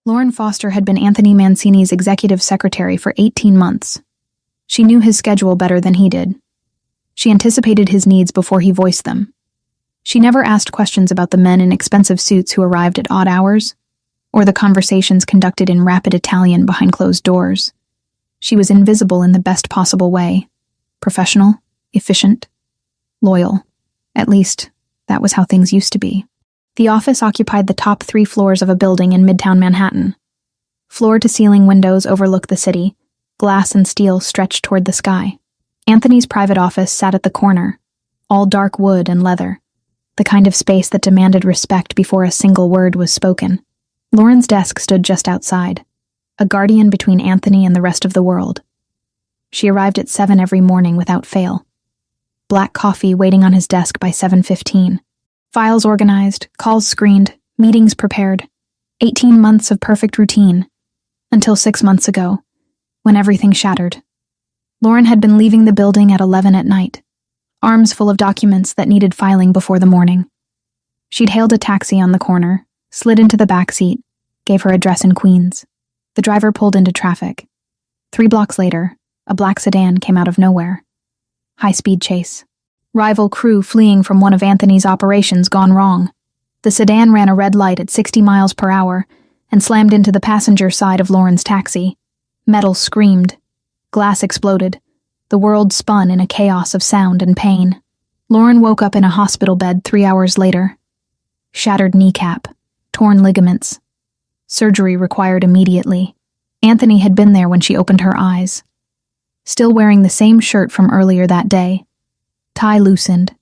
Lauren Foster had been Anthony Mancini's executive secretary for 18 months. She knew his schedule better than he did. She anticipated his needs before he voiced them. She never asked questions about the men in expensive suits who arrived at odd hours, or the conversations conducted in rapid Italian behind closed doors. She was invisible in the best possible way. Professional, efficient, loyal. At least, that was how things used to be. The office occupied the top 3 floors of a building in Midtown Manhattan. Floor-to-ceiling windows overlook the city. Glass and steel stretched toward the sky. Anthony's private office sat at the corner, all dark wood and leather, the kind of space that demanded respect before a single word was spoken. Lauren's desk stood just outside, a guardian between Anthony and the rest of the world. She arrived at 7 every morning without fail. Black coffee waiting on his desk by 7:15. Files organized, calls screened, meetings prepared. 18 months of perfect routine. Until 6 months ago, when everything shattered. Lauren had been leaving the building at 11 at night, arms full of documents that needed filing before the morning. She'd hailed a taxi on the corner, slid into the back seat, gave her address in Queens. The driver pulled into traffic. 3 blocks later, a black sedan came out of nowhere. High-speed chase. Rival crew fleeing from one of Anthony's operations gone wrong. The sedan ran a red light at 60 miles per hour and slammed into the passenger side of Lauren's taxi. Metal screamed. Glass exploded. The world spun in a chaos of sound and pain. Lauren woke up in a hospital bed 3 hours later. Shattered kneecap. Torn ligaments. Surgery required immediately. Anthony had been there when she opened her eyes. Still wearing the same shirt from earlier that day. Tie loosened.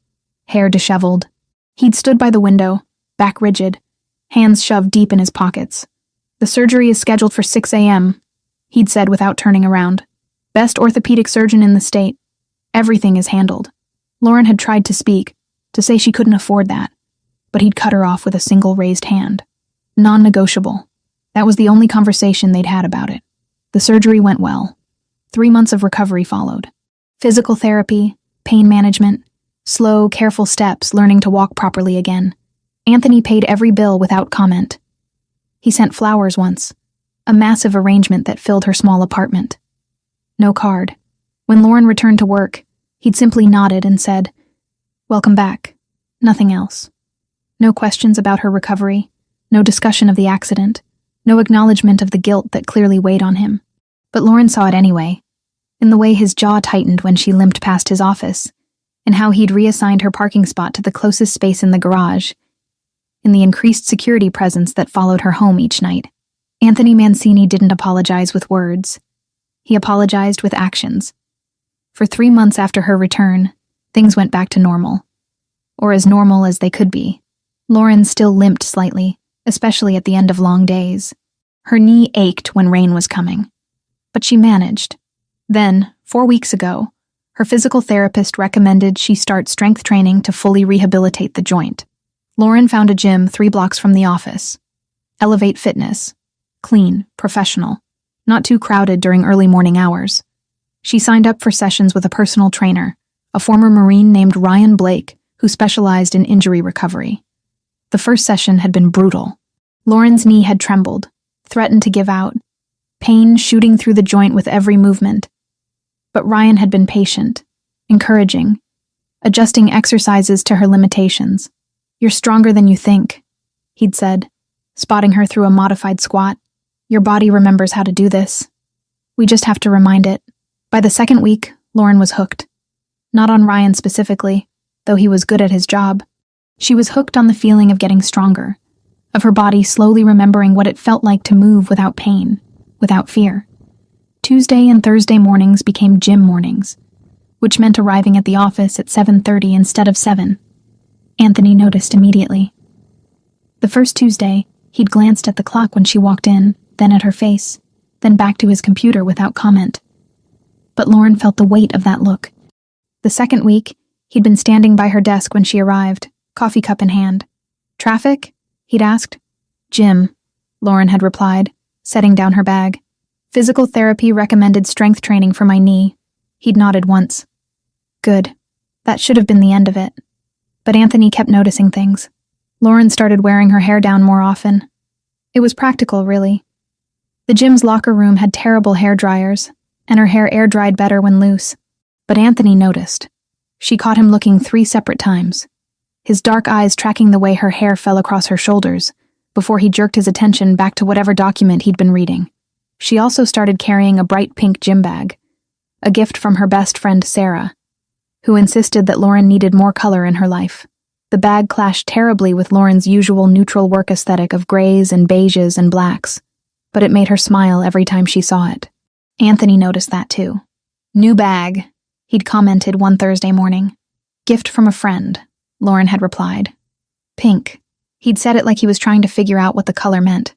Hair disheveled. He'd stood by the window, back rigid, hands shoved deep in his pockets. "The surgery is scheduled for 6 a.m., he'd said without turning around. "Best orthopedic surgeon in the state. Everything is handled." Lauren had tried to speak, to say she couldn't afford that, but he'd cut her off with a single raised hand. Non-negotiable. That was the only conversation they'd had about it. The surgery went well. 3 months of recovery followed. Physical therapy, pain management, slow, careful steps learning to walk properly again. Anthony paid every bill without comment. He sent flowers once, a massive arrangement that filled her small apartment. No card. When Lauren returned to work, he'd simply nodded and said, "Welcome back." Nothing else. No questions about her recovery, no discussion of the accident, no acknowledgement of the guilt that clearly weighed on him. But Lauren saw it anyway, in the way his jaw tightened when she limped past his office, and how he'd reassigned her parking spot to the closest space in the garage, in the increased security presence that followed her home each night. Anthony Mancini didn't apologize with words. He apologized with actions. For 3 months after her return, things went back to normal. Or as normal as they could be. Lauren still limped slightly, especially at the end of long days. Her knee ached when rain was coming. But she managed. Then, 4 weeks ago, her physical therapist recommended she start strength training to fully rehabilitate the joint. Lauren found a gym 3 blocks from the office. Elevate Fitness. Clean, professional. Not too crowded during early morning hours. She signed up for sessions with a personal trainer, a former Marine named Ryan Blake, who specialized in injury recovery. The first session had been brutal. Lauren's knee had trembled, threatened to give out, pain shooting through the joint with every movement. But Ryan had been patient, encouraging, adjusting exercises to her limitations. "You're stronger than you think," he'd said, spotting her through a modified squat. "Your body remembers how to do this. We just have to remind it." By the second week, Lauren was hooked. Not on Ryan specifically, though he was good at his job. She was hooked on the feeling of getting stronger, of her body slowly remembering what it felt like to move without pain, without fear. Tuesday and Thursday mornings became gym mornings, which meant arriving at the office at 7:30 instead of 7. Anthony noticed immediately. The first Tuesday, he'd glanced at the clock when she walked in, then at her face, then back to his computer without comment. But Lauren felt the weight of that look. The second week, he'd been standing by her desk when she arrived, coffee cup in hand. "Traffic?" he'd asked. "Gym," Lauren had replied, setting down her bag. "Physical therapy recommended strength training for my knee." He'd nodded once. Good. That should have been the end of it. But Anthony kept noticing things. Lauren started wearing her hair down more often. It was practical, really. The gym's locker room had terrible hair dryers, and her hair air-dried better when loose. But Anthony noticed. She caught him looking 3 separate times, his dark eyes tracking the way her hair fell across her shoulders, before he jerked his attention back to whatever document he'd been reading. She also started carrying a bright pink gym bag, a gift from her best friend Sarah, who insisted that Lauren needed more color in her life. The bag clashed terribly with Lauren's usual neutral work aesthetic of grays and beiges and blacks, but it made her smile every time she saw it. Anthony noticed that too. "New bag," he'd commented one Thursday morning. "Gift from a friend," Lauren had replied. "Pink." He'd said it like he was trying to figure out what the color meant.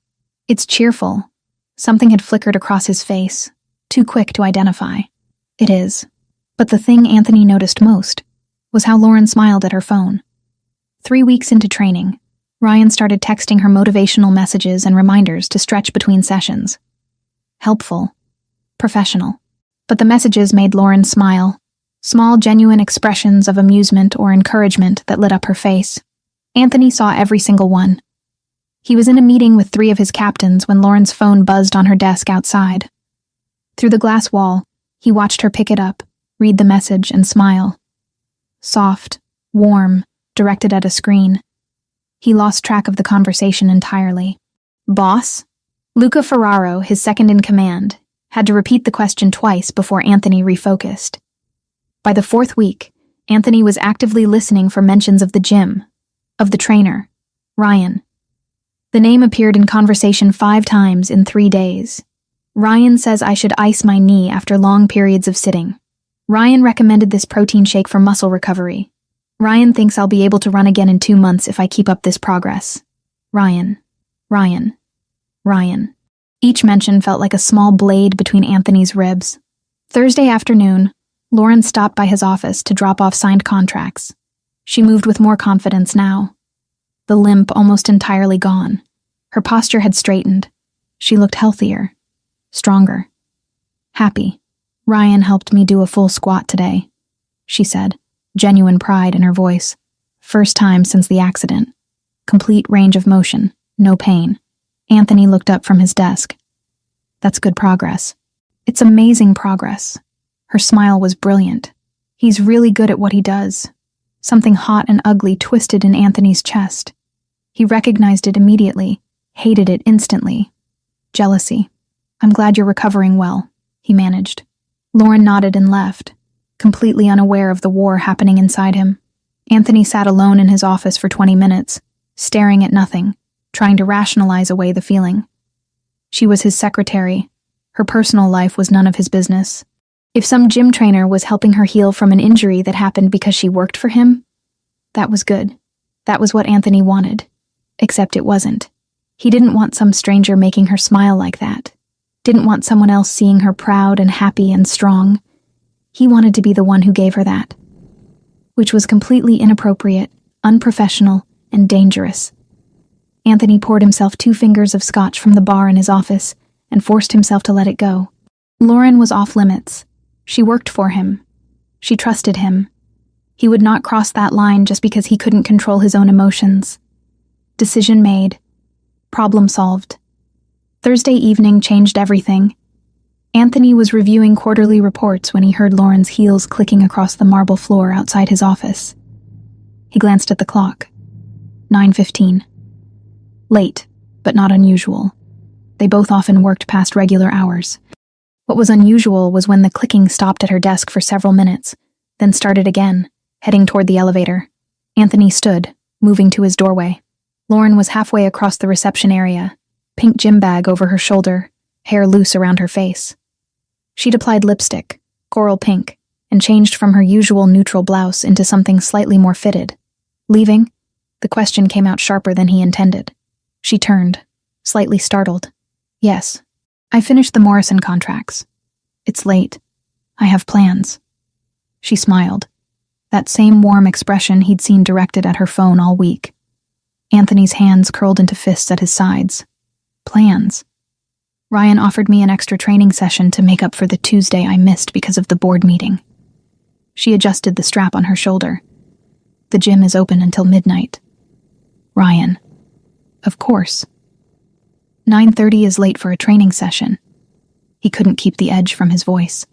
"It's cheerful." Something had flickered across his face, too quick to identify. "It is." But the thing Anthony noticed most was how Lauren smiled at her phone. 3 weeks into training, Ryan started texting her motivational messages and reminders to stretch between sessions. Helpful. Professional. But the messages made Lauren smile, small genuine expressions of amusement or encouragement that lit up her face. Anthony saw every single one. He was in a meeting with 3 of his captains when Lauren's phone buzzed on her desk outside. Through the glass wall, he watched her pick it up, read the message, and smile. Soft, warm, directed at a screen. He lost track of the conversation entirely. "Boss?" Luca Ferraro, his second in command, had to repeat the question twice before Anthony refocused. By the 4th week, Anthony was actively listening for mentions of the gym, of the trainer, Ryan. The name appeared in conversation 5 times in 3 days. "Ryan says I should ice my knee after long periods of sitting. Ryan recommended this protein shake for muscle recovery. Ryan thinks I'll be able to run again in 2 months if I keep up this progress. Ryan. Ryan. Ryan." Each mention felt like a small blade between Anthony's ribs. Thursday afternoon, Lauren stopped by his office to drop off signed contracts. She moved with more confidence now. The limp almost entirely gone. Her posture had straightened. She looked healthier, stronger, happy. "Ryan helped me do a full squat today," she said, genuine pride in her voice. First time since the accident. Complete range of motion, no pain. Anthony looked up from his desk. "That's good progress." "It's amazing progress." Her smile was brilliant. "He's really good at what he does." Something hot and ugly twisted in Anthony's chest. He recognized it immediately, hated it instantly. Jealousy. "I'm glad you're recovering well," he managed. Lauren nodded and left, completely unaware of the war happening inside him. Anthony sat alone in his office for 20 minutes, staring at nothing, trying to rationalize away the feeling. She was his secretary. Her personal life was none of his business. If some gym trainer was helping her heal from an injury that happened because she worked for him, that was good. That was what Anthony wanted. Except it wasn't. He didn't want some stranger making her smile like that. Didn't want someone else seeing her proud and happy and strong. He wanted to be the one who gave her that. Which was completely inappropriate, unprofessional, and dangerous. Anthony poured himself 2 fingers of scotch from the bar in his office and forced himself to let it go. Lauren was off limits. She worked for him. She trusted him. He would not cross that line just because he couldn't control his own emotions. Decision made. Problem solved. Thursday evening changed everything. Anthony was reviewing quarterly reports when he heard Lauren's heels clicking across the marble floor outside his office. He glanced at the clock. 9:15. Late, but not unusual. They both often worked past regular hours. What was unusual was when the clicking stopped at her desk for several minutes, then started again, heading toward the elevator. Anthony stood, moving to his doorway. Lauren was halfway across the reception area, pink gym bag over her shoulder, hair loose around her face. She'd applied lipstick, coral pink, and changed from her usual neutral blouse into something slightly more fitted. "Leaving?" The question came out sharper than he intended. She turned, slightly startled. "Yes. I finished the Morrison contracts. It's late. I have plans." She smiled, that same warm expression he'd seen directed at her phone all week. Anthony's hands curled into fists at his sides. "Plans. Ryan offered me an extra training session to make up for the Tuesday I missed because of the board meeting." She adjusted the strap on her shoulder. "The gym is open until midnight." "Ryan." "Of course." 9:30 is late for a training session. He couldn't keep the edge from his voice.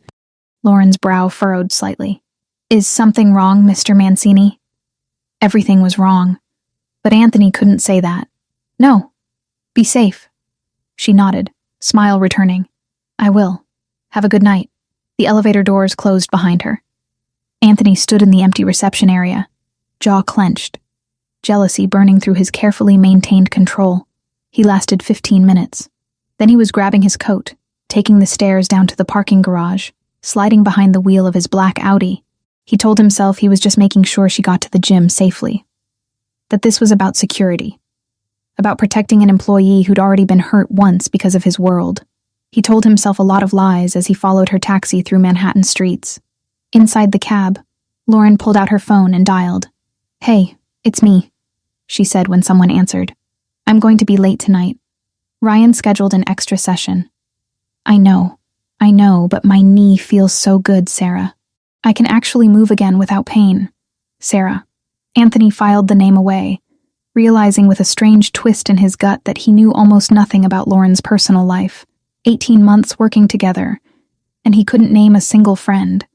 Lauren's brow furrowed slightly. Is something wrong, Mr. Mancini? Everything was wrong, but Anthony couldn't say that. No. Be safe. She nodded, smile returning. I will. Have a good night. The elevator doors closed behind her. Anthony stood in the empty reception area, jaw clenched, jealousy burning through his carefully maintained control. He lasted 15 minutes. Then he was grabbing his coat, taking the stairs down to the parking garage, sliding behind the wheel of his black Audi. He told himself he was just making sure she got to the gym safely. That this was about security. About protecting an employee who'd already been hurt once because of his world. He told himself a lot of lies as he followed her taxi through Manhattan streets. Inside the cab, Lauren pulled out her phone and dialed. Hey, it's me, she said when someone answered. I'm going to be late tonight. Ryan scheduled an extra session. I know, but my knee feels so good, Sarah. I can actually move again without pain. Sarah. Anthony filed the name away, realizing with a strange twist in his gut that he knew almost nothing about Lauren's personal life. 18 months working together, and he couldn't name a single friend.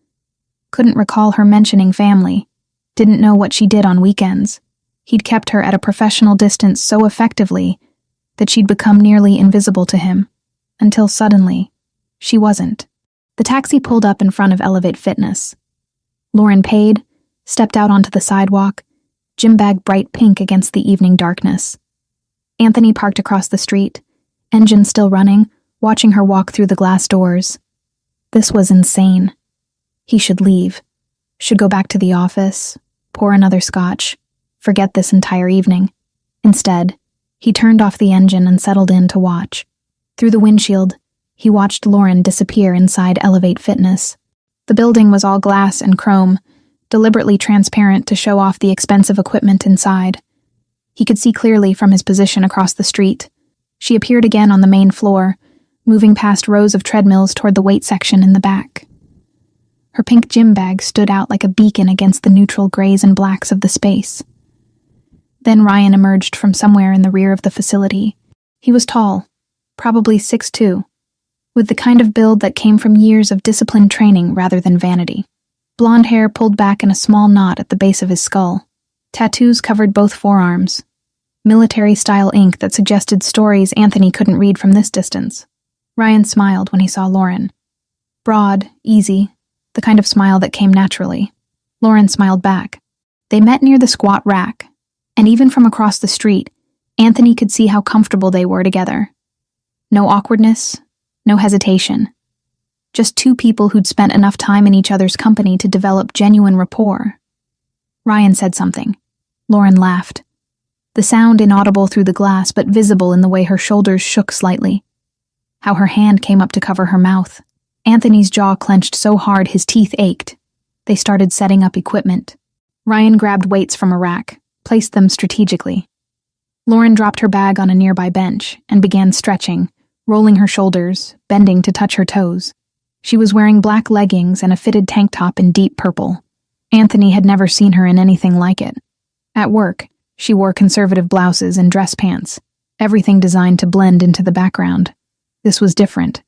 Couldn't recall her mentioning family. Didn't know what she did on weekends. He'd kept her at a professional distance so effectively that she'd become nearly invisible to him. Until suddenly, she wasn't. The taxi pulled up in front of Elevate Fitness. Lauren paid, stepped out onto the sidewalk, gym bag bright pink against the evening darkness. Anthony parked across the street, engine still running, watching her walk through the glass doors. This was insane. He should leave. Should go back to the office, pour another scotch, forget this entire evening. Instead, he turned off the engine and settled in to watch. Through the windshield, he watched Lauren disappear inside Elevate Fitness. The building was all glass and chrome, deliberately transparent to show off the expensive equipment inside. He could see clearly from his position across the street. She appeared again on the main floor, moving past rows of treadmills toward the weight section in the back. Her pink gym bag stood out like a beacon against the neutral grays and blacks of the space. Then Ryan emerged from somewhere in the rear of the facility. He was tall, probably 6'2", with the kind of build that came from years of disciplined training rather than vanity. Blonde hair pulled back in a small knot at the base of his skull. Tattoos covered both forearms. Military-style ink that suggested stories Anthony couldn't read from this distance. Ryan smiled when he saw Lauren. Broad, easy, the kind of smile that came naturally. Lauren smiled back. They met near the squat rack, and even from across the street, Anthony could see how comfortable they were together. No awkwardness, no hesitation. Just two people who'd spent enough time in each other's company to develop genuine rapport. Ryan said something. Lauren laughed. The sound inaudible through the glass but visible in the way her shoulders shook slightly. How her hand came up to cover her mouth. Anthony's jaw clenched so hard his teeth ached. They started setting up equipment. Ryan grabbed weights from a rack, placed them strategically. Lauren dropped her bag on a nearby bench and began stretching, rolling her shoulders, bending to touch her toes. She was wearing black leggings and a fitted tank top in deep purple. Anthony had never seen her in anything like it. At work, she wore conservative blouses and dress pants, everything designed to blend into the background. This was different.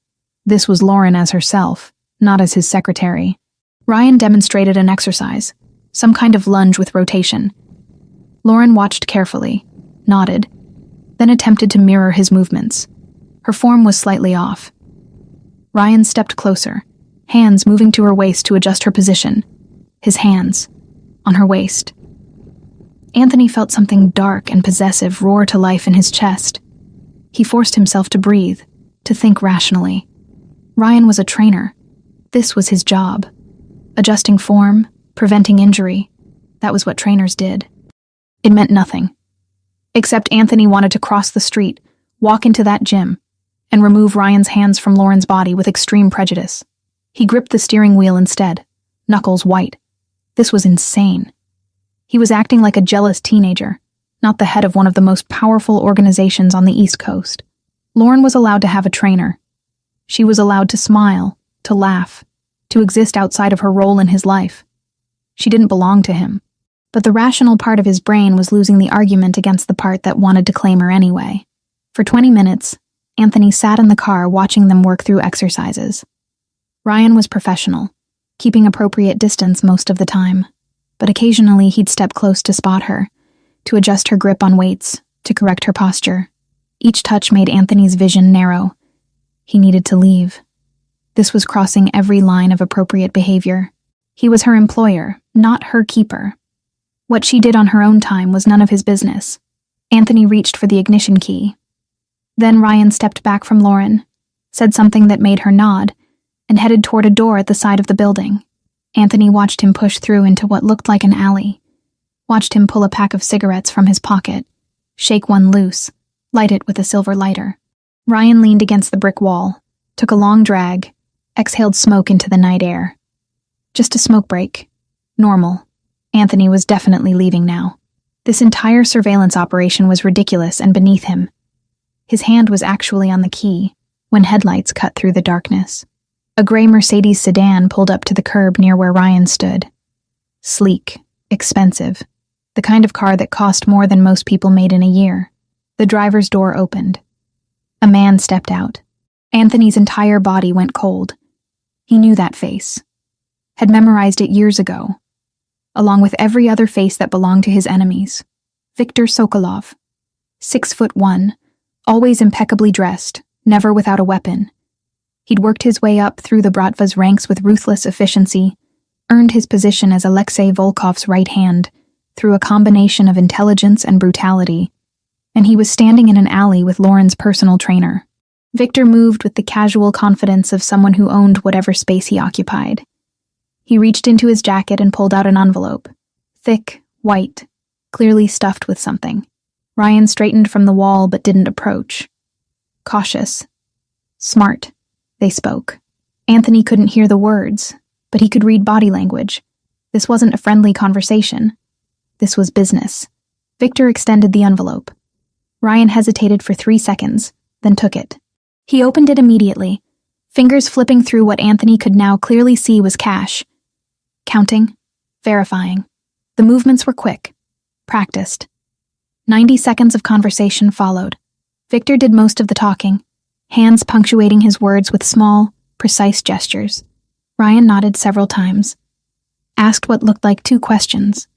This was Lauren as herself, not as his secretary. Ryan demonstrated an exercise, some kind of lunge with rotation. Lauren watched carefully, nodded, then attempted to mirror his movements. Her form was slightly off. Ryan stepped closer, hands moving to her waist to adjust her position. His hands, on her waist. Anthony felt something dark and possessive roar to life in his chest. He forced himself to breathe, to think rationally. Ryan was a trainer. This was his job. Adjusting form, preventing injury. That was what trainers did. It meant nothing. Except Anthony wanted to cross the street, walk into that gym, and remove Ryan's hands from Lauren's body with extreme prejudice. He gripped the steering wheel instead, knuckles white. This was insane. He was acting like a jealous teenager, not the head of one of the most powerful organizations on the East Coast. Lauren was allowed to have a trainer. She was allowed to smile, to laugh, to exist outside of her role in his life. She didn't belong to him. But the rational part of his brain was losing the argument against the part that wanted to claim her anyway. For 20 minutes, Anthony sat in the car watching them work through exercises. Ryan was professional, keeping appropriate distance most of the time, but occasionally he'd step close to spot her, to adjust her grip on weights, to correct her posture. Each touch made Anthony's vision narrow. He needed to leave. This was crossing every line of appropriate behavior. He was her employer, not her keeper. What she did on her own time was none of his business. Anthony reached for the ignition key. Then Ryan stepped back from Lauren, said something that made her nod, and headed toward a door at the side of the building. Anthony watched him push through into what looked like an alley, watched him pull a pack of cigarettes from his pocket, shake one loose, light it with a silver lighter. Ryan leaned against the brick wall, took a long drag, exhaled smoke into the night air. Just a smoke break. Normal. Anthony was definitely leaving now. This entire surveillance operation was ridiculous and beneath him. His hand was actually on the key when headlights cut through the darkness. A gray Mercedes sedan pulled up to the curb near where Ryan stood. Sleek, expensive, the kind of car that cost more than most people made in a year. The driver's door opened. A man stepped out. Anthony's entire body went cold. He knew that face. Had memorized it years ago, along with every other face that belonged to his enemies. Viktor Sokolov. 6'1", always impeccably dressed, never without a weapon. He'd worked his way up through the Bratva's ranks with ruthless efficiency, earned his position as Alexei Volkov's right hand through a combination of intelligence and brutality, and he was standing in an alley with Lauren's personal trainer. Viktor moved with the casual confidence of someone who owned whatever space he occupied. He reached into his jacket and pulled out an envelope. Thick, white, clearly stuffed with something. Ryan straightened from the wall but didn't approach. Cautious. Smart. They spoke. Anthony couldn't hear the words, but he could read body language. This wasn't a friendly conversation. This was business. Viktor extended the envelope. Ryan hesitated for 3 seconds, then took it. He opened it immediately, fingers flipping through what Anthony could now clearly see was cash. Counting, verifying. The movements were quick, practiced. 90 seconds of conversation followed. Viktor did most of the talking, hands punctuating his words with small, precise gestures. Ryan nodded several times, asked what looked like 2 questions,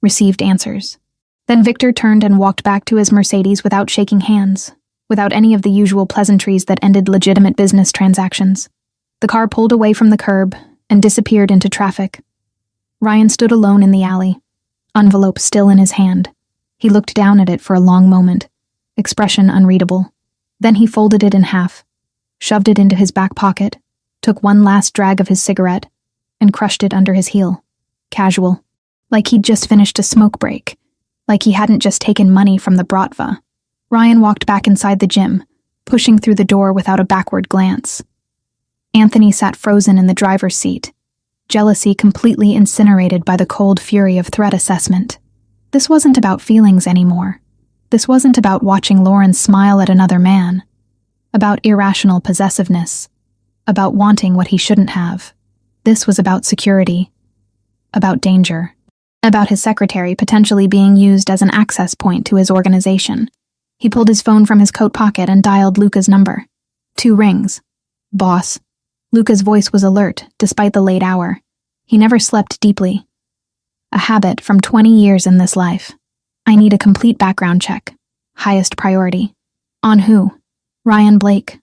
received answers. Then Viktor turned and walked back to his Mercedes without shaking hands, without any of the usual pleasantries that ended legitimate business transactions. The car pulled away from the curb and disappeared into traffic. Ryan stood alone in the alley, envelope still in his hand. He looked down at it for a long moment, expression unreadable. Then he folded it in half, shoved it into his back pocket, took one last drag of his cigarette, and crushed it under his heel. Casual. Like he'd just finished a smoke break. Like he hadn't just taken money from the Bratva. Ryan walked back inside the gym, pushing through the door without a backward glance. Anthony sat frozen in the driver's seat, jealousy completely incinerated by the cold fury of threat assessment. This wasn't about feelings anymore. This wasn't about watching Lauren smile at another man. About irrational possessiveness. About wanting what he shouldn't have. This was about security. About danger. About his secretary potentially being used as an access point to his organization. He pulled his phone from his coat pocket and dialed Luca's number. 2 rings. Boss. Luca's voice was alert, despite the late hour. He never slept deeply. A habit from 20 years in this life. I need a complete background check. Highest priority. On who? Ryan Blake.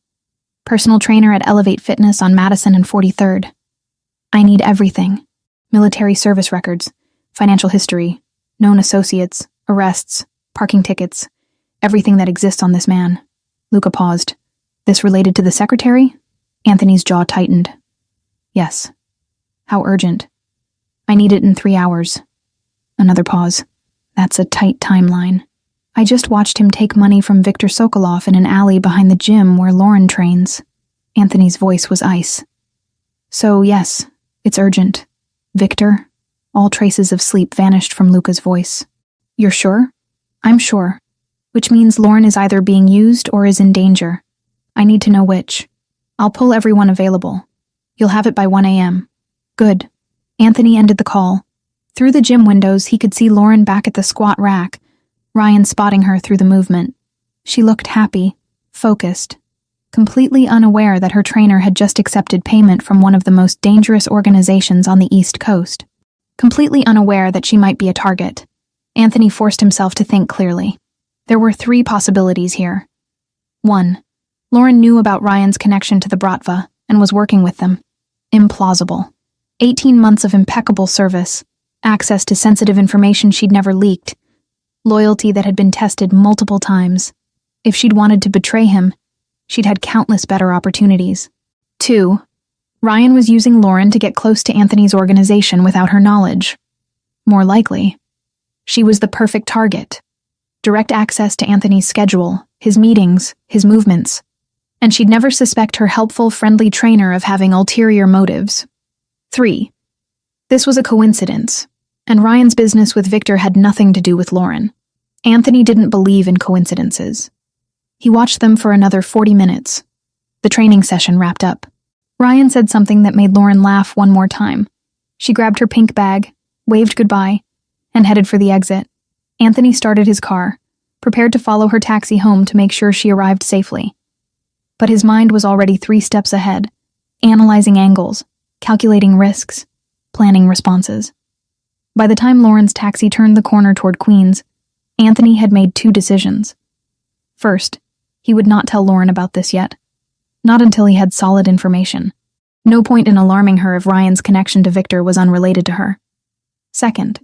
Personal trainer at Elevate Fitness on Madison and 43rd. I need everything. Military service records, financial history, known associates, arrests, parking tickets, everything that exists on this man. Luca paused. This related to the secretary? Anthony's jaw tightened. Yes. How urgent? I need it in 3 hours. Another pause. That's a tight timeline. I just watched him take money from Viktor Sokolov in an alley behind the gym where Lauren trains. Anthony's voice was ice. So, yes, it's urgent. Viktor? All traces of sleep vanished from Luca's voice. You're sure? I'm sure. Which means Lauren is either being used or is in danger. I need to know which. I'll pull everyone available. You'll have it by 1 a.m. Good. Anthony ended the call. Through the gym windows, he could see Lauren back at the squat rack, Ryan spotting her through the movement. She looked happy, focused, completely unaware that her trainer had just accepted payment from one of the most dangerous organizations on the East Coast. Completely unaware that she might be a target, Anthony forced himself to think clearly. There were 3 possibilities here. 1. Lauren knew about Ryan's connection to the Bratva and was working with them. Implausible. 18 months of impeccable service, access to sensitive information she'd never leaked, loyalty that had been tested multiple times. If she'd wanted to betray him, she'd had countless better opportunities. 2. Ryan was using Lauren to get close to Anthony's organization without her knowledge. More likely, she was the perfect target. Direct access to Anthony's schedule, his meetings, his movements. And she'd never suspect her helpful, friendly trainer of having ulterior motives. 3. This was a coincidence, and Ryan's business with Victor had nothing to do with Lauren. Anthony didn't believe in coincidences. He watched them for another 40 minutes. The training session wrapped up. Ryan said something that made Lauren laugh one more time. She grabbed her pink bag, waved goodbye, and headed for the exit. Anthony started his car, prepared to follow her taxi home to make sure she arrived safely. But his mind was already 3 steps ahead, analyzing angles, calculating risks, planning responses. By the time Lauren's taxi turned the corner toward Queens, Anthony had made 2 decisions. First, he would not tell Lauren about this yet. Not until he had solid information. No point in alarming her if Ryan's connection to Victor was unrelated to her. Second,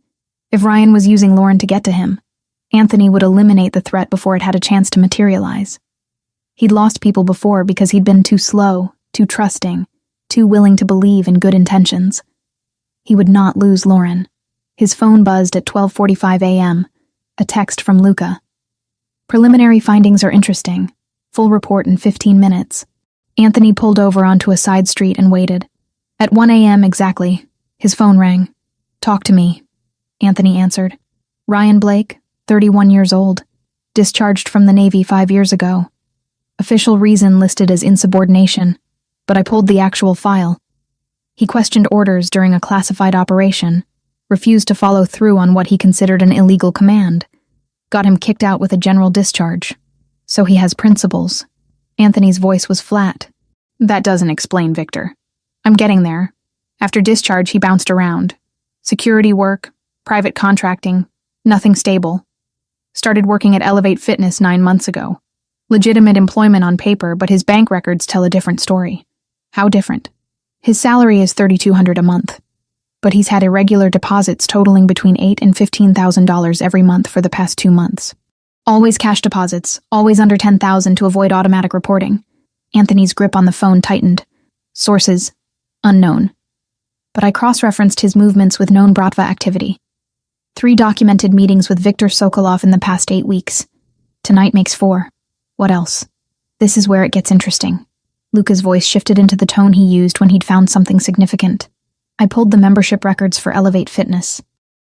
if Ryan was using Lauren to get to him, Anthony would eliminate the threat before it had a chance to materialize. He'd lost people before because he'd been too slow, too trusting, too willing to believe in good intentions. He would not lose Lauren. His phone buzzed at 12:45 a.m., a text from Luca. Preliminary findings are interesting. Full report in 15 minutes. Anthony pulled over onto a side street and waited. At 1 a.m. exactly, his phone rang. "Talk to me," Anthony answered. "Ryan Blake, 31 years old. Discharged from the Navy 5 years ago. Official reason listed as insubordination, but I pulled the actual file. He questioned orders during a classified operation, refused to follow through on what he considered an illegal command. Got him kicked out with a general discharge. So he has principles." Anthony's voice was flat. "That doesn't explain Victor. I'm getting there. After discharge, he bounced around. Security work, private contracting, nothing stable. Started working at Elevate Fitness 9 months ago. Legitimate employment on paper, but his bank records tell a different story." "How different?" "His salary is $3,200 a month, but he's had irregular deposits totaling between $8,000 and $15,000 every month for the past 2 months. Always cash deposits, always under $10,000 to avoid automatic reporting." Anthony's grip on the phone tightened. Sources, unknown. But I cross-referenced his movements with known Bratva activity. 3 documented meetings with Viktor Sokolov in the past 8 weeks. Tonight makes 4. What else? This is where it gets interesting. Luca's voice shifted into the tone he used when he'd found something significant. I pulled the membership records for Elevate Fitness.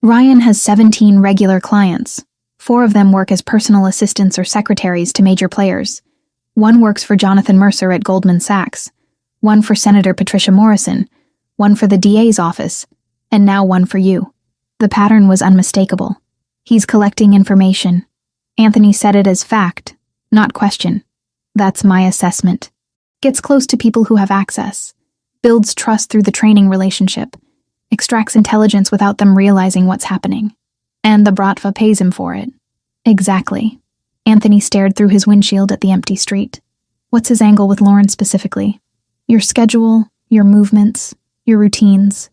Ryan has 17 regular clients. 4 of them work as personal assistants or secretaries to major players. 1 works for Jonathan Mercer at Goldman Sachs, 1 for Senator Patricia Morrison, 1 for the DA's office, and now 1 for you. The pattern was unmistakable. He's collecting information. Anthony said it as fact, not question. That's my assessment. Gets close to people who have access. Builds trust through the training relationship. Extracts intelligence without them realizing what's happening. And the Bratva pays him for it. Exactly. Anthony stared through his windshield at the empty street. What's his angle with Lauren specifically? Your schedule, your movements, your routines.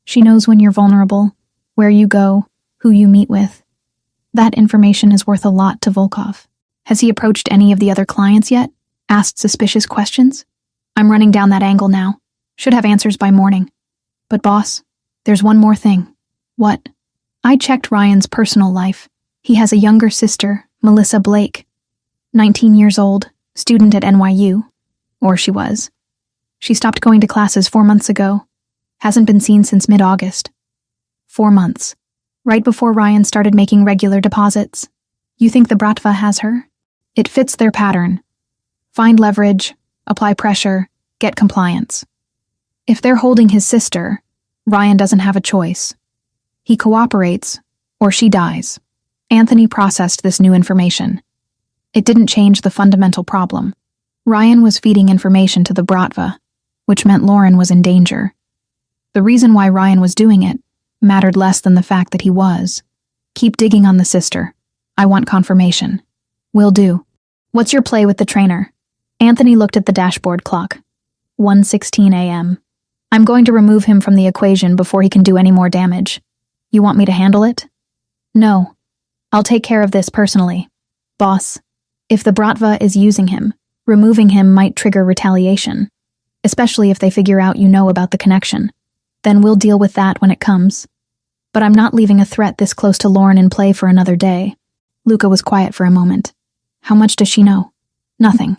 She knows when you're vulnerable, where you go, who you meet with. That information is worth a lot to Volkov. Has he approached any of the other clients yet? Asked suspicious questions? I'm running down that angle now. Should have answers by morning. But boss, there's one more thing. What? I checked Ryan's personal life. He has a younger sister, Melissa Blake. 19 years old, student at NYU. Or she was. She stopped going to classes 4 months ago. Hasn't been seen since mid-August. 4 months. Right before Ryan started making regular deposits. You think the Bratva has her? It fits their pattern. Find leverage, apply pressure, get compliance. If they're holding his sister, Ryan doesn't have a choice. He cooperates, or she dies. Anthony processed this new information. It didn't change the fundamental problem. Ryan was feeding information to the Bratva, which meant Lauren was in danger. The reason why Ryan was doing it mattered less than the fact that he was. Keep digging on the sister. I want confirmation. Will do. What's your play with the trainer? Anthony looked at the dashboard clock. 1:16 a.m. I'm going to remove him from the equation before he can do any more damage. You want me to handle it? No. I'll take care of this personally. Boss, if the Bratva is using him, removing him might trigger retaliation, especially if they figure out you know about the connection. Then we'll deal with that when it comes. But I'm not leaving a threat this close to Lauren in play for another day. Luca was quiet for a moment. How much does she know? Nothing.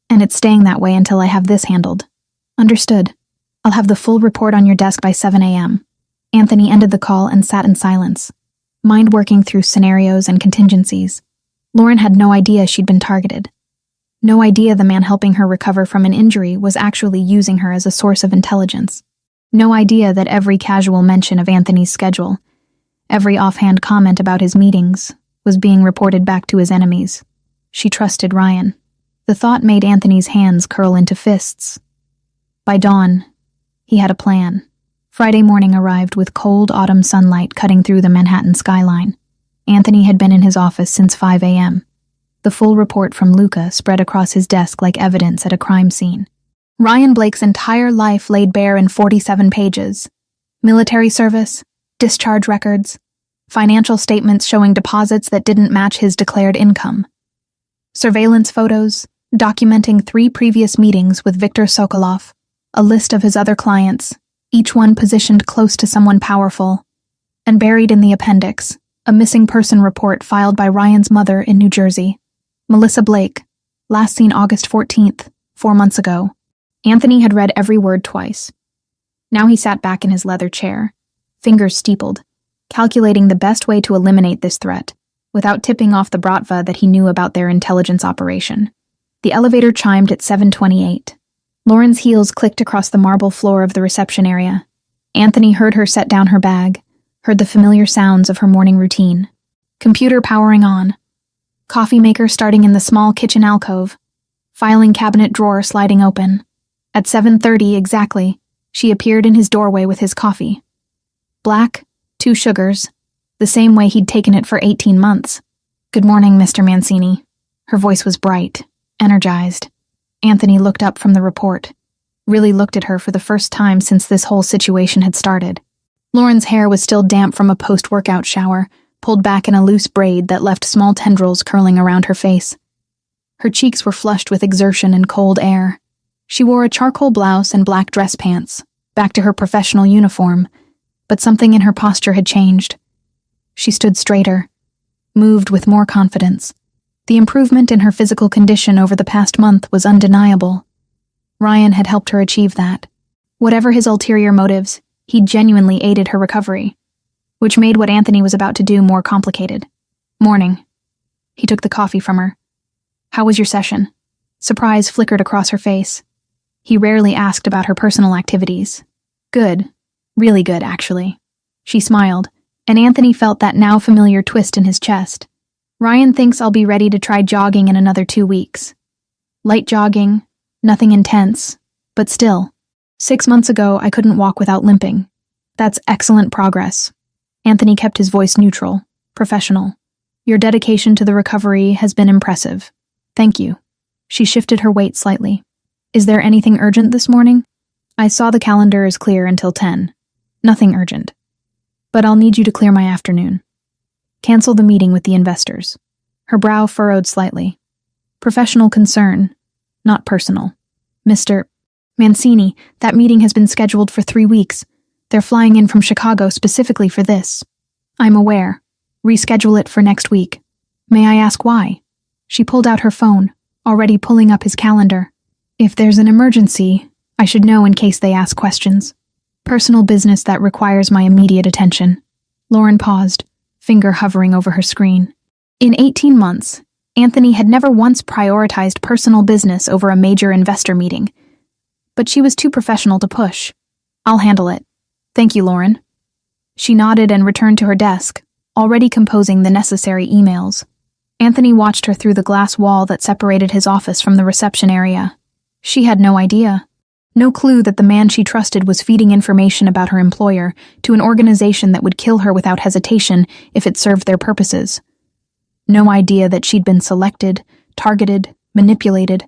And it's staying that way until I have this handled. Understood. I'll have the full report on your desk by 7 a.m. Anthony ended the call and sat in silence, mind working through scenarios and contingencies. Lauren had no idea she'd been targeted. No idea the man helping her recover from an injury was actually using her as a source of intelligence. No idea that every casual mention of Anthony's schedule, every offhand comment about his meetings, was being reported back to his enemies. She trusted Ryan. The thought made Anthony's hands curl into fists. By dawn, he had a plan. Friday morning arrived with cold autumn sunlight cutting through the Manhattan skyline. Anthony had been in his office since 5 a.m. The full report from Luca spread across his desk like evidence at a crime scene. Ryan Blake's entire life laid bare in 47 pages. Military service, discharge records, financial statements showing deposits that didn't match his declared income, surveillance photos documenting 3 previous meetings with Viktor Sokolov, a list of his other clients, each one positioned close to someone powerful, and buried in the appendix, a missing person report filed by Ryan's mother in New Jersey. Melissa Blake, last seen August 14th, 4 months ago. Anthony had read every word twice. Now he sat back in his leather chair, fingers steepled, calculating the best way to eliminate this threat, without tipping off the Bratva that he knew about their intelligence operation. The elevator chimed at 7:28. Lauren's heels clicked across the marble floor of the reception area. Anthony heard her set down her bag, heard the familiar sounds of her morning routine. Computer powering on. Coffee maker starting in the small kitchen alcove. Filing cabinet drawer sliding open. At 7:30 exactly, she appeared in his doorway with his coffee. Black, 2 sugars, the same way he'd taken it for 18 months. Good morning, Mr. Mancini. Her voice was bright, energized. Anthony looked up from the report, really looked at her for the first time since this whole situation had started. Lauren's hair was still damp from a post-workout shower, pulled back in a loose braid that left small tendrils curling around her face. Her cheeks were flushed with exertion and cold air. She wore a charcoal blouse and black dress pants, back to her professional uniform, but something in her posture had changed. She stood straighter, moved with more confidence. The improvement in her physical condition over the past month was undeniable. Ryan had helped her achieve that. Whatever his ulterior motives, he genuinely aided her recovery, which made what Anthony was about to do more complicated. Morning. He took the coffee from her. How was your session? Surprise flickered across her face. He rarely asked about her personal activities. Good. Really good, actually. She smiled, and Anthony felt that now familiar twist in his chest. Ryan thinks I'll be ready to try jogging in another 2 weeks. Light jogging, nothing intense, but still. 6 months ago, I couldn't walk without limping. That's excellent progress. Anthony kept his voice neutral, professional. Your dedication to the recovery has been impressive. Thank you. She shifted her weight slightly. Is there anything urgent this morning? I saw the calendar is clear until 10. Nothing urgent. But I'll need you to clear my afternoon. Cancel the meeting with the investors. Her brow furrowed slightly. Professional concern, not personal. Mr. Mancini, that meeting has been scheduled for 3 weeks. They're flying in from Chicago specifically for this. I'm aware. Reschedule it for next week. May I ask why? She pulled out her phone, already pulling up his calendar. If there's an emergency, I should know in case they ask questions. Personal business that requires my immediate attention. Lauren paused, finger hovering over her screen. In 18 months, Anthony had never once prioritized personal business over a major investor meeting. But she was too professional to push. I'll handle it. Thank you, Lauren. She nodded and returned to her desk, already composing the necessary emails. Anthony watched her through the glass wall that separated his office from the reception area. She had no idea. No clue that the man she trusted was feeding information about her employer to an organization that would kill her without hesitation if it served their purposes. No idea that she'd been selected, targeted, manipulated.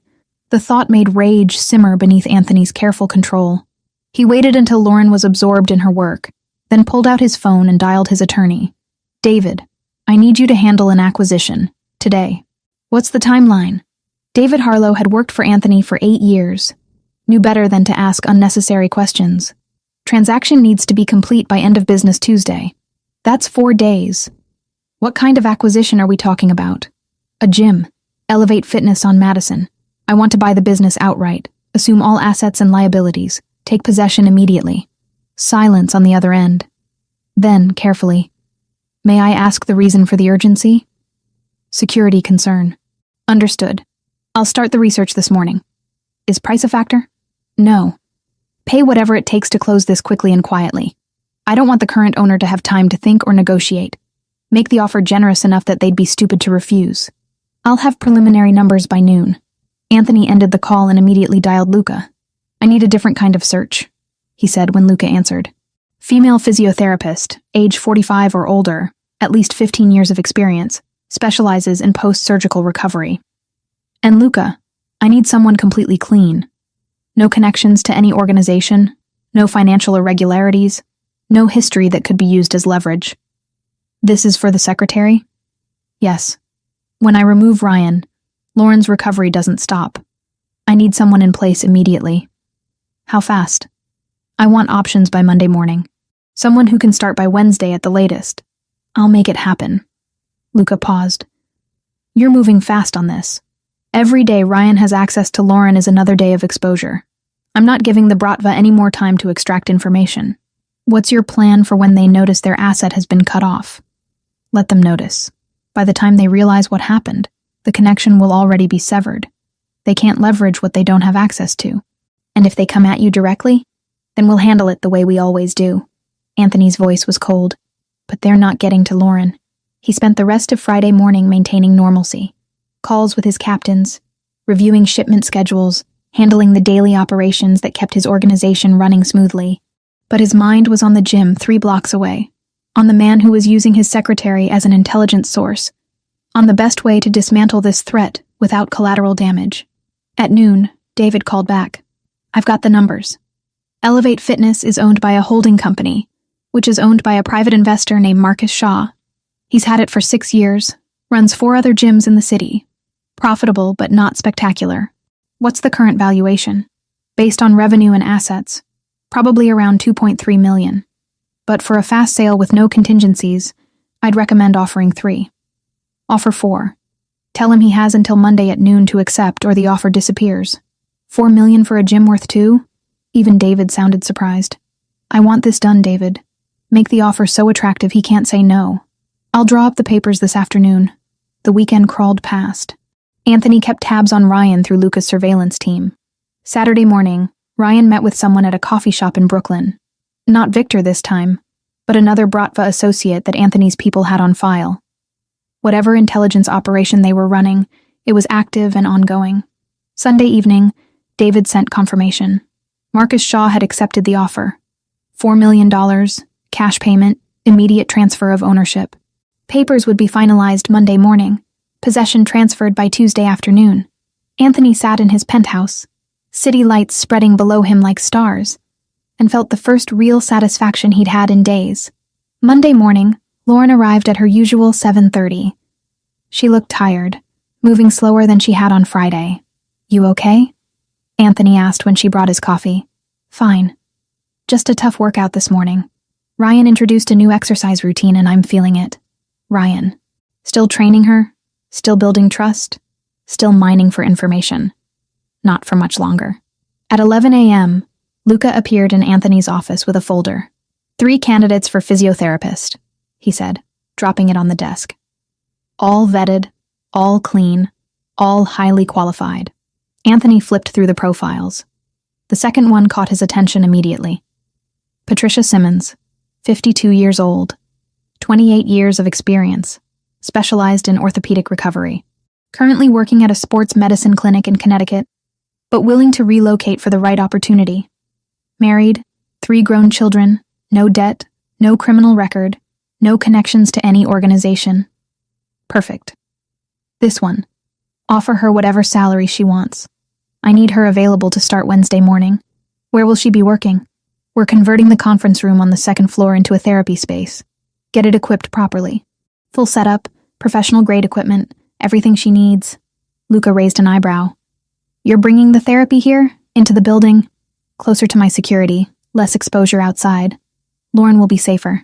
The thought made rage simmer beneath Anthony's careful control. He waited until Lauren was absorbed in her work, then pulled out his phone and dialed his attorney. David, I need you to handle an acquisition. Today. What's the timeline? David Harlow had worked for Anthony for 8 years. Knew better than to ask unnecessary questions. Transaction needs to be complete by end of business Tuesday. That's 4 days. What kind of acquisition are we talking about? A gym. Elevate Fitness on Madison. I want to buy the business outright. Assume all assets and liabilities. Take possession immediately. Silence on the other end. Then, carefully. May I ask the reason for the urgency? Security concern. Understood. I'll start the research this morning. Is price a factor? No. Pay whatever it takes to close this quickly and quietly. I don't want the current owner to have time to think or negotiate. Make the offer generous enough that they'd be stupid to refuse. I'll have preliminary numbers by noon. Anthony ended the call and immediately dialed Luca. I need a different kind of search, he said when Luca answered. Female physiotherapist, age 45 or older, at least 15 years of experience, specializes in post-surgical recovery. And Luca, I need someone completely clean. No connections to any organization, no financial irregularities, no history that could be used as leverage. This is for the secretary? Yes. When I remove Ryan, Lauren's recovery doesn't stop. I need someone in place immediately. How fast? I want options by Monday morning. Someone who can start by Wednesday at the latest. I'll make it happen. Luca paused. You're moving fast on this. Every day Ryan has access to Lauren is another day of exposure. I'm not giving the Bratva any more time to extract information. What's your plan for when they notice their asset has been cut off? Let them notice. By the time they realize what happened, the connection will already be severed. They can't leverage what they don't have access to. And if they come at you directly, then we'll handle it the way we always do. Anthony's voice was cold. But they're not getting to Lauren. He spent the rest of Friday morning maintaining normalcy. Calls with his captains, reviewing shipment schedules, handling the daily operations that kept his organization running smoothly. But his mind was on the gym 3 blocks away, on the man who was using his secretary as an intelligence source, on the best way to dismantle this threat without collateral damage. At noon, David called back. I've got the numbers. Elevate Fitness is owned by a holding company, which is owned by a private investor named Marcus Shaw. He's had it for 6 years, runs 4 other gyms in the city. Profitable, but not spectacular. What's the current valuation? Based on revenue and assets, probably around $2.3 million. But for a fast sale with no contingencies, I'd recommend offering 3. Offer 4. Tell him he has until Monday at noon to accept or the offer disappears. $4 million for a gym worth 2? Even David sounded surprised. I want this done, David. Make the offer so attractive he can't say no. I'll draw up the papers this afternoon. The weekend crawled past. Anthony kept tabs on Ryan through Luca's surveillance team. Saturday morning, Ryan met with someone at a coffee shop in Brooklyn. Not Victor this time, but another Bratva associate that Anthony's people had on file. Whatever intelligence operation they were running, it was active and ongoing. Sunday evening, David sent confirmation. Marcus Shaw had accepted the offer. $4 million, cash payment, immediate transfer of ownership. Papers would be finalized Monday morning, possession transferred by Tuesday afternoon. Anthony sat in his penthouse, city lights spreading below him like stars, and felt the first real satisfaction he'd had in days. Monday morning, Lauren arrived at her usual 7:30. She looked tired, moving slower than she had on Friday. You okay? Anthony asked when she brought his coffee. Fine. Just a tough workout this morning. Ryan introduced a new exercise routine and I'm feeling it. Ryan. Still training her? Still building trust? Still mining for information. Not for much longer. At 11 a.m., Luca appeared in Anthony's office with a folder. 3 candidates for physiotherapist, he said, dropping it on the desk. All vetted, all clean, all highly qualified. Anthony flipped through the profiles. The second one caught his attention immediately. Patricia Simmons, 52 years old, 28 years of experience, specialized in orthopedic recovery. Currently working at a sports medicine clinic in Connecticut, but willing to relocate for the right opportunity. Married, 3 grown children, no debt, no criminal record, no connections to any organization. Perfect. This one. Offer her whatever salary she wants. I need her available to start Wednesday morning. Where will she be working? We're converting the conference room on the 2nd floor into a therapy space. Get it equipped properly. Full setup, professional-grade equipment, everything she needs. Luca raised an eyebrow. You're bringing the therapy here? Into the building? Closer to my security, less exposure outside. Lauren will be safer.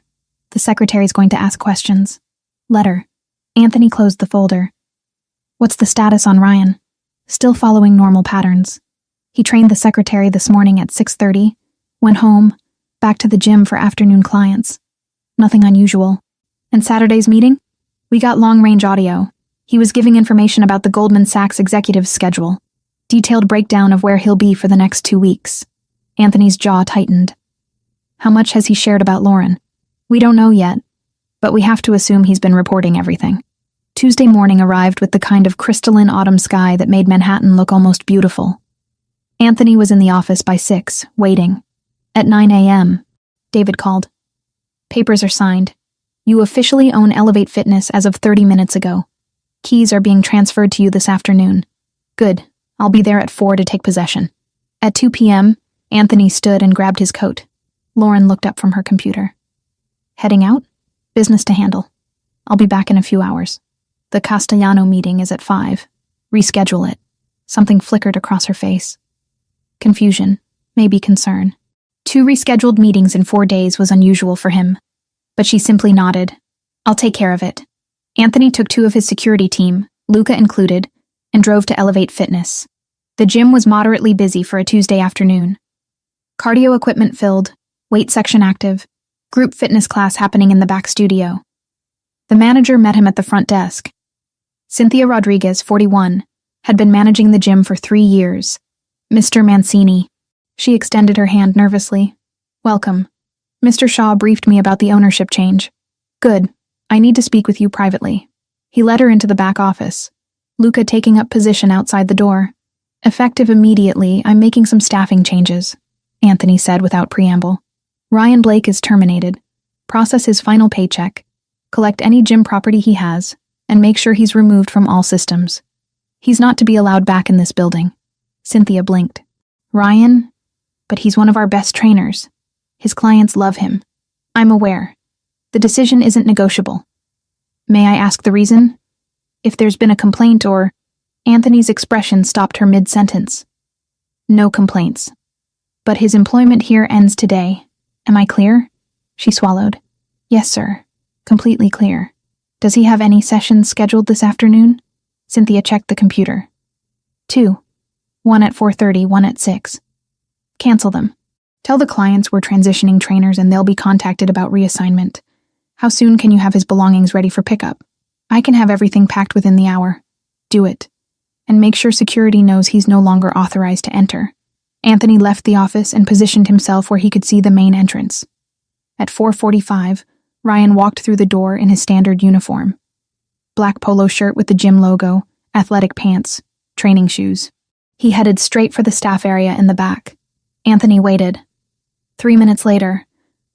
The secretary's going to ask questions. Letter. Anthony closed the folder. What's the status on Ryan? Still following normal patterns. He trained the secretary this morning at 6:30, went home, back to the gym for afternoon clients. Nothing unusual. And Saturday's meeting? We got long-range audio. He was giving information about the Goldman Sachs executive's schedule. Detailed breakdown of where he'll be for the next 2 weeks. Anthony's jaw tightened. How much has he shared about Lauren? We don't know yet, but we have to assume he's been reporting everything. Tuesday morning arrived with the kind of crystalline autumn sky that made Manhattan look almost beautiful. Anthony was in the office by 6, waiting. At 9 a.m., David called. Papers are signed. You officially own Elevate Fitness as of 30 minutes ago. Keys are being transferred to you this afternoon. Good. I'll be there at 4 to take possession. At 2 p.m., Anthony stood and grabbed his coat. Lauren looked up from her computer. Heading out? Business to handle. I'll be back in a few hours. The Castellano meeting is at 5. Reschedule it. Something flickered across her face. Confusion, maybe concern. 2 rescheduled meetings in 4 days was unusual for him. But she simply nodded. I'll take care of it. Anthony took 2 of his security team, Luca included, and drove to Elevate Fitness. The gym was moderately busy for a Tuesday afternoon. Cardio equipment filled, weight section active, group fitness class happening in the back studio. The manager met him at the front desk. Cynthia Rodriguez, 41, had been managing the gym for 3 years. Mr. Mancini. She extended her hand nervously. Welcome. Mr. Shaw briefed me about the ownership change. Good. I need to speak with you privately. He led her into the back office. Luca taking up position outside the door. Effective immediately, I'm making some staffing changes, Anthony said without preamble. Ryan Blake is terminated. Process his final paycheck. Collect any gym property he has, and make sure he's removed from all systems. He's not to be allowed back in this building. Cynthia blinked. Ryan? But he's one of our best trainers. His clients love him. I'm aware. The decision isn't negotiable. May I ask the reason? If there's been a complaint or... Anthony's expression stopped her mid-sentence. No complaints. But his employment here ends today. Am I clear? She swallowed. Yes, sir. Completely clear. Does he have any sessions scheduled this afternoon? Cynthia checked the computer. 2. 1 at 4:30, 1 at 6. Cancel them. Tell the clients we're transitioning trainers and they'll be contacted about reassignment. How soon can you have his belongings ready for pickup? I can have everything packed within the hour. Do it. And make sure security knows he's no longer authorized to enter. Anthony left the office and positioned himself where he could see the main entrance. At 4:45, Ryan walked through the door in his standard uniform. Black polo shirt with the gym logo, athletic pants, training shoes. He headed straight for the staff area in the back. Anthony waited. 3 minutes later,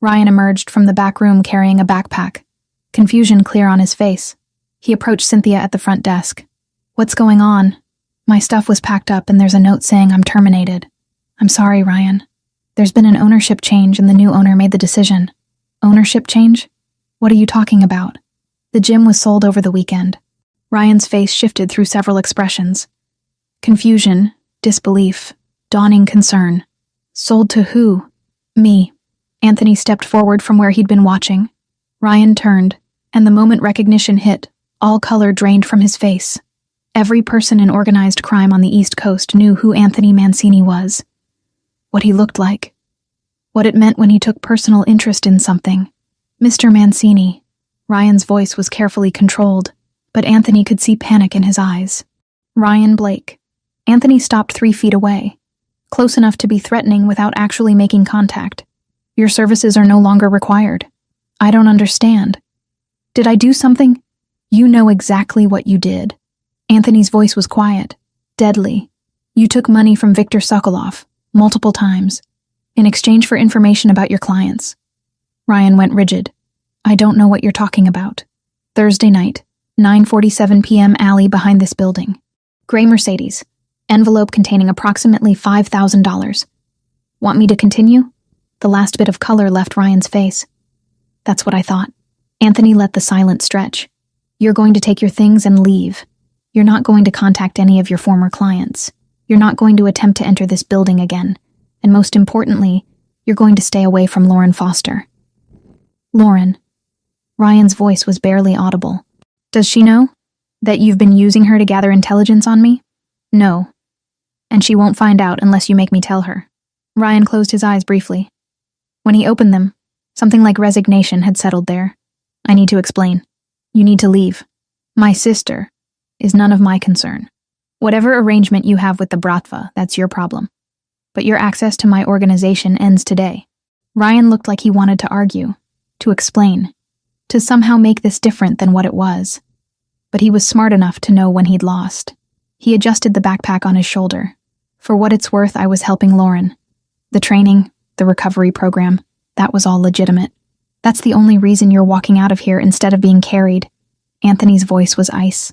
Ryan emerged from the back room carrying a backpack, confusion clear on his face. He approached Cynthia at the front desk. What's going on? My stuff was packed up and there's a note saying I'm terminated. I'm sorry, Ryan. There's been an ownership change and the new owner made the decision. Ownership change? What are you talking about? The gym was sold over the weekend. Ryan's face shifted through several expressions. Confusion, disbelief, dawning concern. Sold to who? Me. Anthony stepped forward from where he'd been watching. Ryan turned, and the moment recognition hit, all color drained from his face. Every person in organized crime on the East Coast knew who Anthony Mancini was. What he looked like. What it meant when he took personal interest in something. Mr. Mancini. Ryan's voice was carefully controlled, but Anthony could see panic in his eyes. Ryan Blake. Anthony stopped 3 feet away, close enough to be threatening without actually making contact. Your services are no longer required. I don't understand. Did I do something? You know exactly what you did. Anthony's voice was quiet, deadly. You took money from Viktor Sokolov, multiple times, in exchange for information about your clients. Ryan went rigid. I don't know what you're talking about. Thursday night, 9:47 p.m. alley behind this building. Gray Mercedes. Envelope containing approximately $5,000. Want me to continue? The last bit of color left Ryan's face. That's what I thought. Anthony let the silence stretch. You're going to take your things and leave. You're not going to contact any of your former clients. You're not going to attempt to enter this building again. And most importantly, you're going to stay away from Lauren Foster. Lauren. Ryan's voice was barely audible. Does she know that you've been using her to gather intelligence on me? No. And she won't find out unless you make me tell her. Ryan closed his eyes briefly. When he opened them, something like resignation had settled there. I need to explain. You need to leave. My sister is none of my concern. Whatever arrangement you have with the Bratva, that's your problem. But your access to my organization ends today. Ryan looked like he wanted to argue, to explain, to somehow make this different than what it was. But he was smart enough to know when he'd lost. He adjusted the backpack on his shoulder. For what it's worth, I was helping Lauren. The training, the recovery program, that was all legitimate. That's the only reason you're walking out of here instead of being carried. Anthony's voice was ice.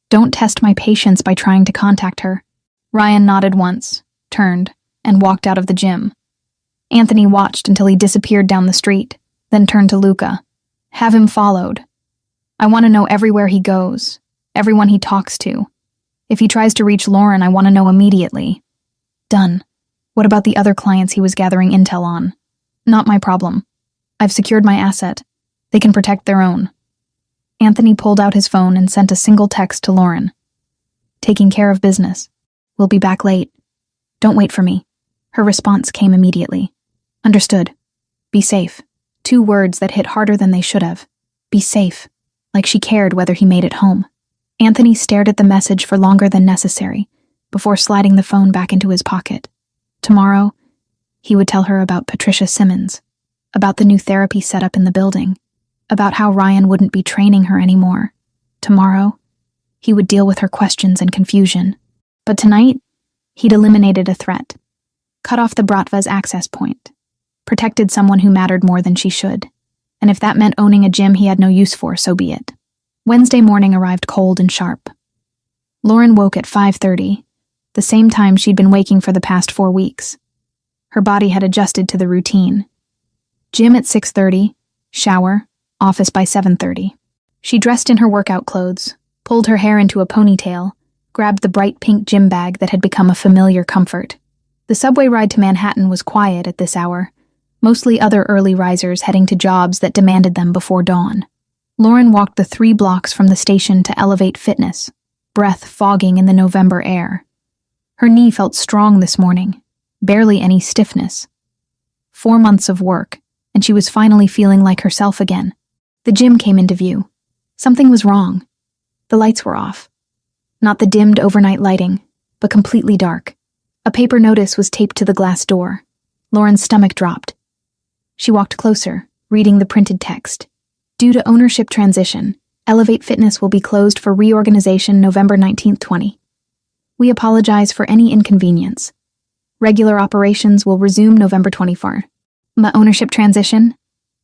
Don't test my patience by trying to contact her. Ryan nodded once, turned, and walked out of the gym. Anthony watched until he disappeared down the street, then turned to Luca. Have him followed. I want to know everywhere he goes, everyone he talks to. If he tries to reach Lauren, I want to know immediately. Done. What about the other clients he was gathering intel on? Not my problem. I've secured my asset. They can protect their own. Anthony pulled out his phone and sent a single text to Lauren. Taking care of business. We'll be back late. Don't wait for me. Her response came immediately. Understood. Be safe. 2 words that hit harder than they should have. Be safe. Like she cared whether he made it home. Anthony stared at the message for longer than necessary, before sliding the phone back into his pocket. Tomorrow, he would tell her about Patricia Simmons, about the new therapy setup in the building, about how Ryan wouldn't be training her anymore. Tomorrow, he would deal with her questions and confusion. But tonight, he'd eliminated a threat, cut off the Bratva's access point, protected someone who mattered more than she should. And if that meant owning a gym he had no use for, so be it. Wednesday morning arrived cold and sharp. Lauren woke at 5:30, the same time she'd been waking for the past 4 weeks. Her body had adjusted to the routine. Gym at 6:30, shower, office by 7:30. She dressed in her workout clothes, pulled her hair into a ponytail, grabbed the bright pink gym bag that had become a familiar comfort. The subway ride to Manhattan was quiet at this hour, mostly other early risers heading to jobs that demanded them before dawn. Lauren walked the 3 blocks from the station to Elevate Fitness, breath fogging in the November air. Her knee felt strong this morning, barely any stiffness. 4 months of work, and she was finally feeling like herself again. The gym came into view. Something was wrong. The lights were off. Not the dimmed overnight lighting, but completely dark. A paper notice was taped to the glass door. Lauren's stomach dropped. She walked closer, reading the printed text. Due to ownership transition, Elevate Fitness will be closed for reorganization November 19th, 20. We apologize for any inconvenience. Regular operations will resume November 24th. Ownership transition?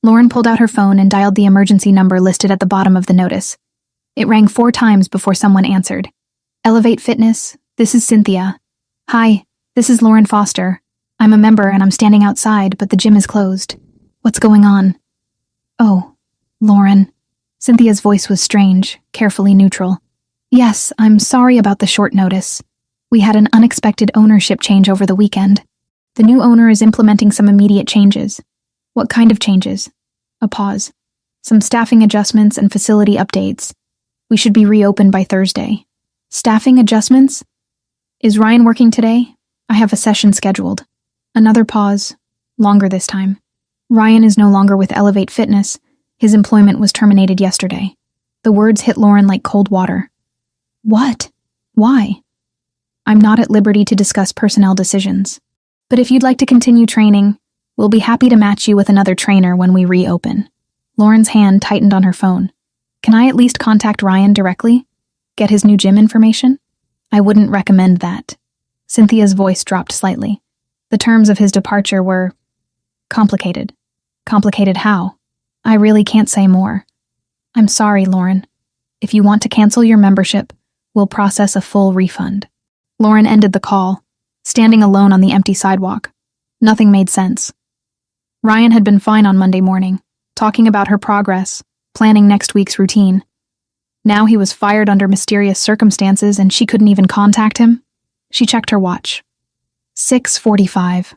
Lauren pulled out her phone and dialed the emergency number listed at the bottom of the notice. It rang 4 times before someone answered. Elevate Fitness, this is Cynthia. Hi, this is Lauren Foster. I'm a member and I'm standing outside, but the gym is closed. What's going on? Oh, Lauren. Cynthia's voice was strange, carefully neutral. Yes, I'm sorry about the short notice. We had an unexpected ownership change over the weekend. The new owner is implementing some immediate changes. What kind of changes? A pause. Some staffing adjustments and facility updates. We should be reopened by Thursday. Staffing adjustments? Is Ryan working today? I have a session scheduled. Another pause, longer this time. Ryan is no longer with Elevate Fitness. His employment was terminated yesterday. The words hit Lauren like cold water. What? Why? I'm not at liberty to discuss personnel decisions. But if you'd like to continue training, we'll be happy to match you with another trainer when we reopen. Lauren's hand tightened on her phone. Can I at least contact Ryan directly? Get his new gym information? I wouldn't recommend that. Cynthia's voice dropped slightly. The terms of his departure were complicated. Complicated how? I really can't say more. I'm sorry, Lauren. If you want to cancel your membership, we'll process a full refund. Lauren ended the call, standing alone on the empty sidewalk. Nothing made sense. Ryan had been fine on Monday morning, talking about her progress, planning next week's routine. Now he was fired under mysterious circumstances and she couldn't even contact him. She checked her watch. 6:45.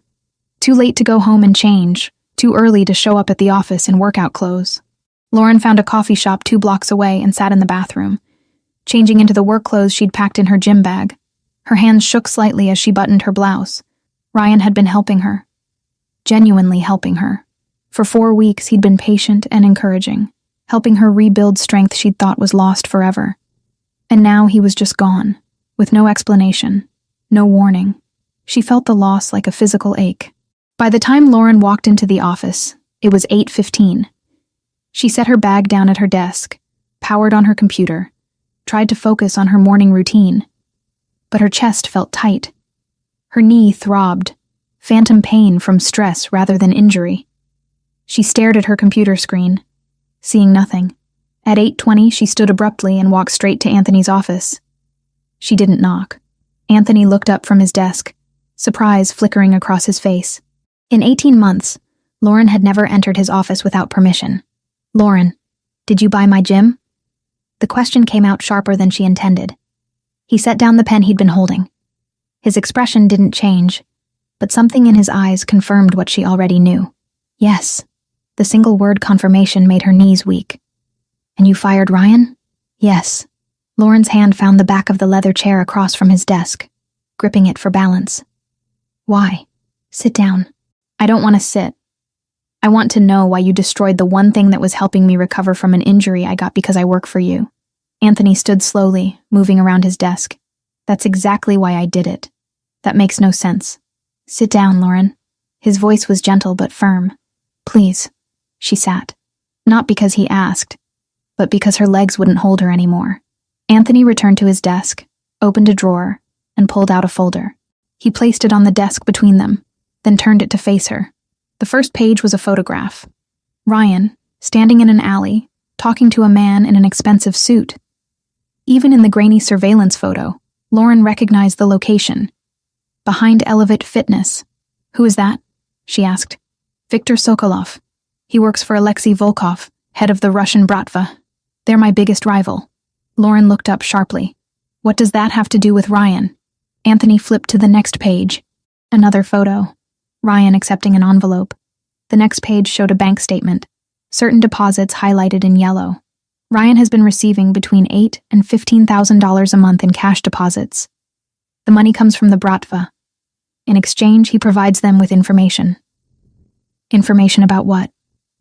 Too late to go home and change, too early to show up at the office in workout clothes. Lauren found a coffee shop 2 blocks away and sat in the bathroom, changing into the work clothes she'd packed in her gym bag. Her hands shook slightly as she buttoned her blouse. Ryan had been helping her. Genuinely helping her. For 4 weeks, he'd been patient and encouraging, helping her rebuild strength she'd thought was lost forever. And now he was just gone, with no explanation, no warning. She felt the loss like a physical ache. By the time Lauren walked into the office, it was 8:15. She set her bag down at her desk, powered on her computer, tried to focus on her morning routine. But her chest felt tight. Her knee throbbed, phantom pain from stress rather than injury. She stared at her computer screen, seeing nothing. At 8:20, she stood abruptly and walked straight to Anthony's office. She didn't knock. Anthony looked up from his desk, surprise flickering across his face. In 18 months, Lauren had never entered his office without permission. "Lauren, did you buy my gym?" The question came out sharper than she intended. He set down the pen he'd been holding. His expression didn't change, but something in his eyes confirmed what she already knew. Yes. The single word confirmation made her knees weak. "And you fired Ryan?" "Yes." Lauren's hand found the back of the leather chair across from his desk, gripping it for balance. "Why?" "Sit down." "I don't want to sit. I want to know why you destroyed the one thing that was helping me recover from an injury I got because I work for you." Anthony stood slowly, moving around his desk. "That's exactly why I did it. That makes no sense." "Sit down, Lauren." His voice was gentle but firm. "Please." She sat. Not because he asked, but because her legs wouldn't hold her anymore. Anthony returned to his desk, opened a drawer, and pulled out a folder. He placed it on the desk between them, then turned it to face her. The first page was a photograph. Ryan, standing in an alley, talking to a man in an expensive suit. Even in the grainy surveillance photo, Lauren recognized the location. Behind Elevate Fitness. "Who is that?" she asked. "Viktor Sokolov. He works for Alexei Volkov, head of the Russian Bratva. They're my biggest rival." Lauren looked up sharply. "What does that have to do with Ryan?" Anthony flipped to the next page. Another photo. Ryan accepting an envelope. The next page showed a bank statement, certain deposits highlighted in yellow. Ryan has been receiving between $8,000 and $15,000 a month in cash deposits. The money comes from the Bratva. In exchange, he provides them with information. Information about what?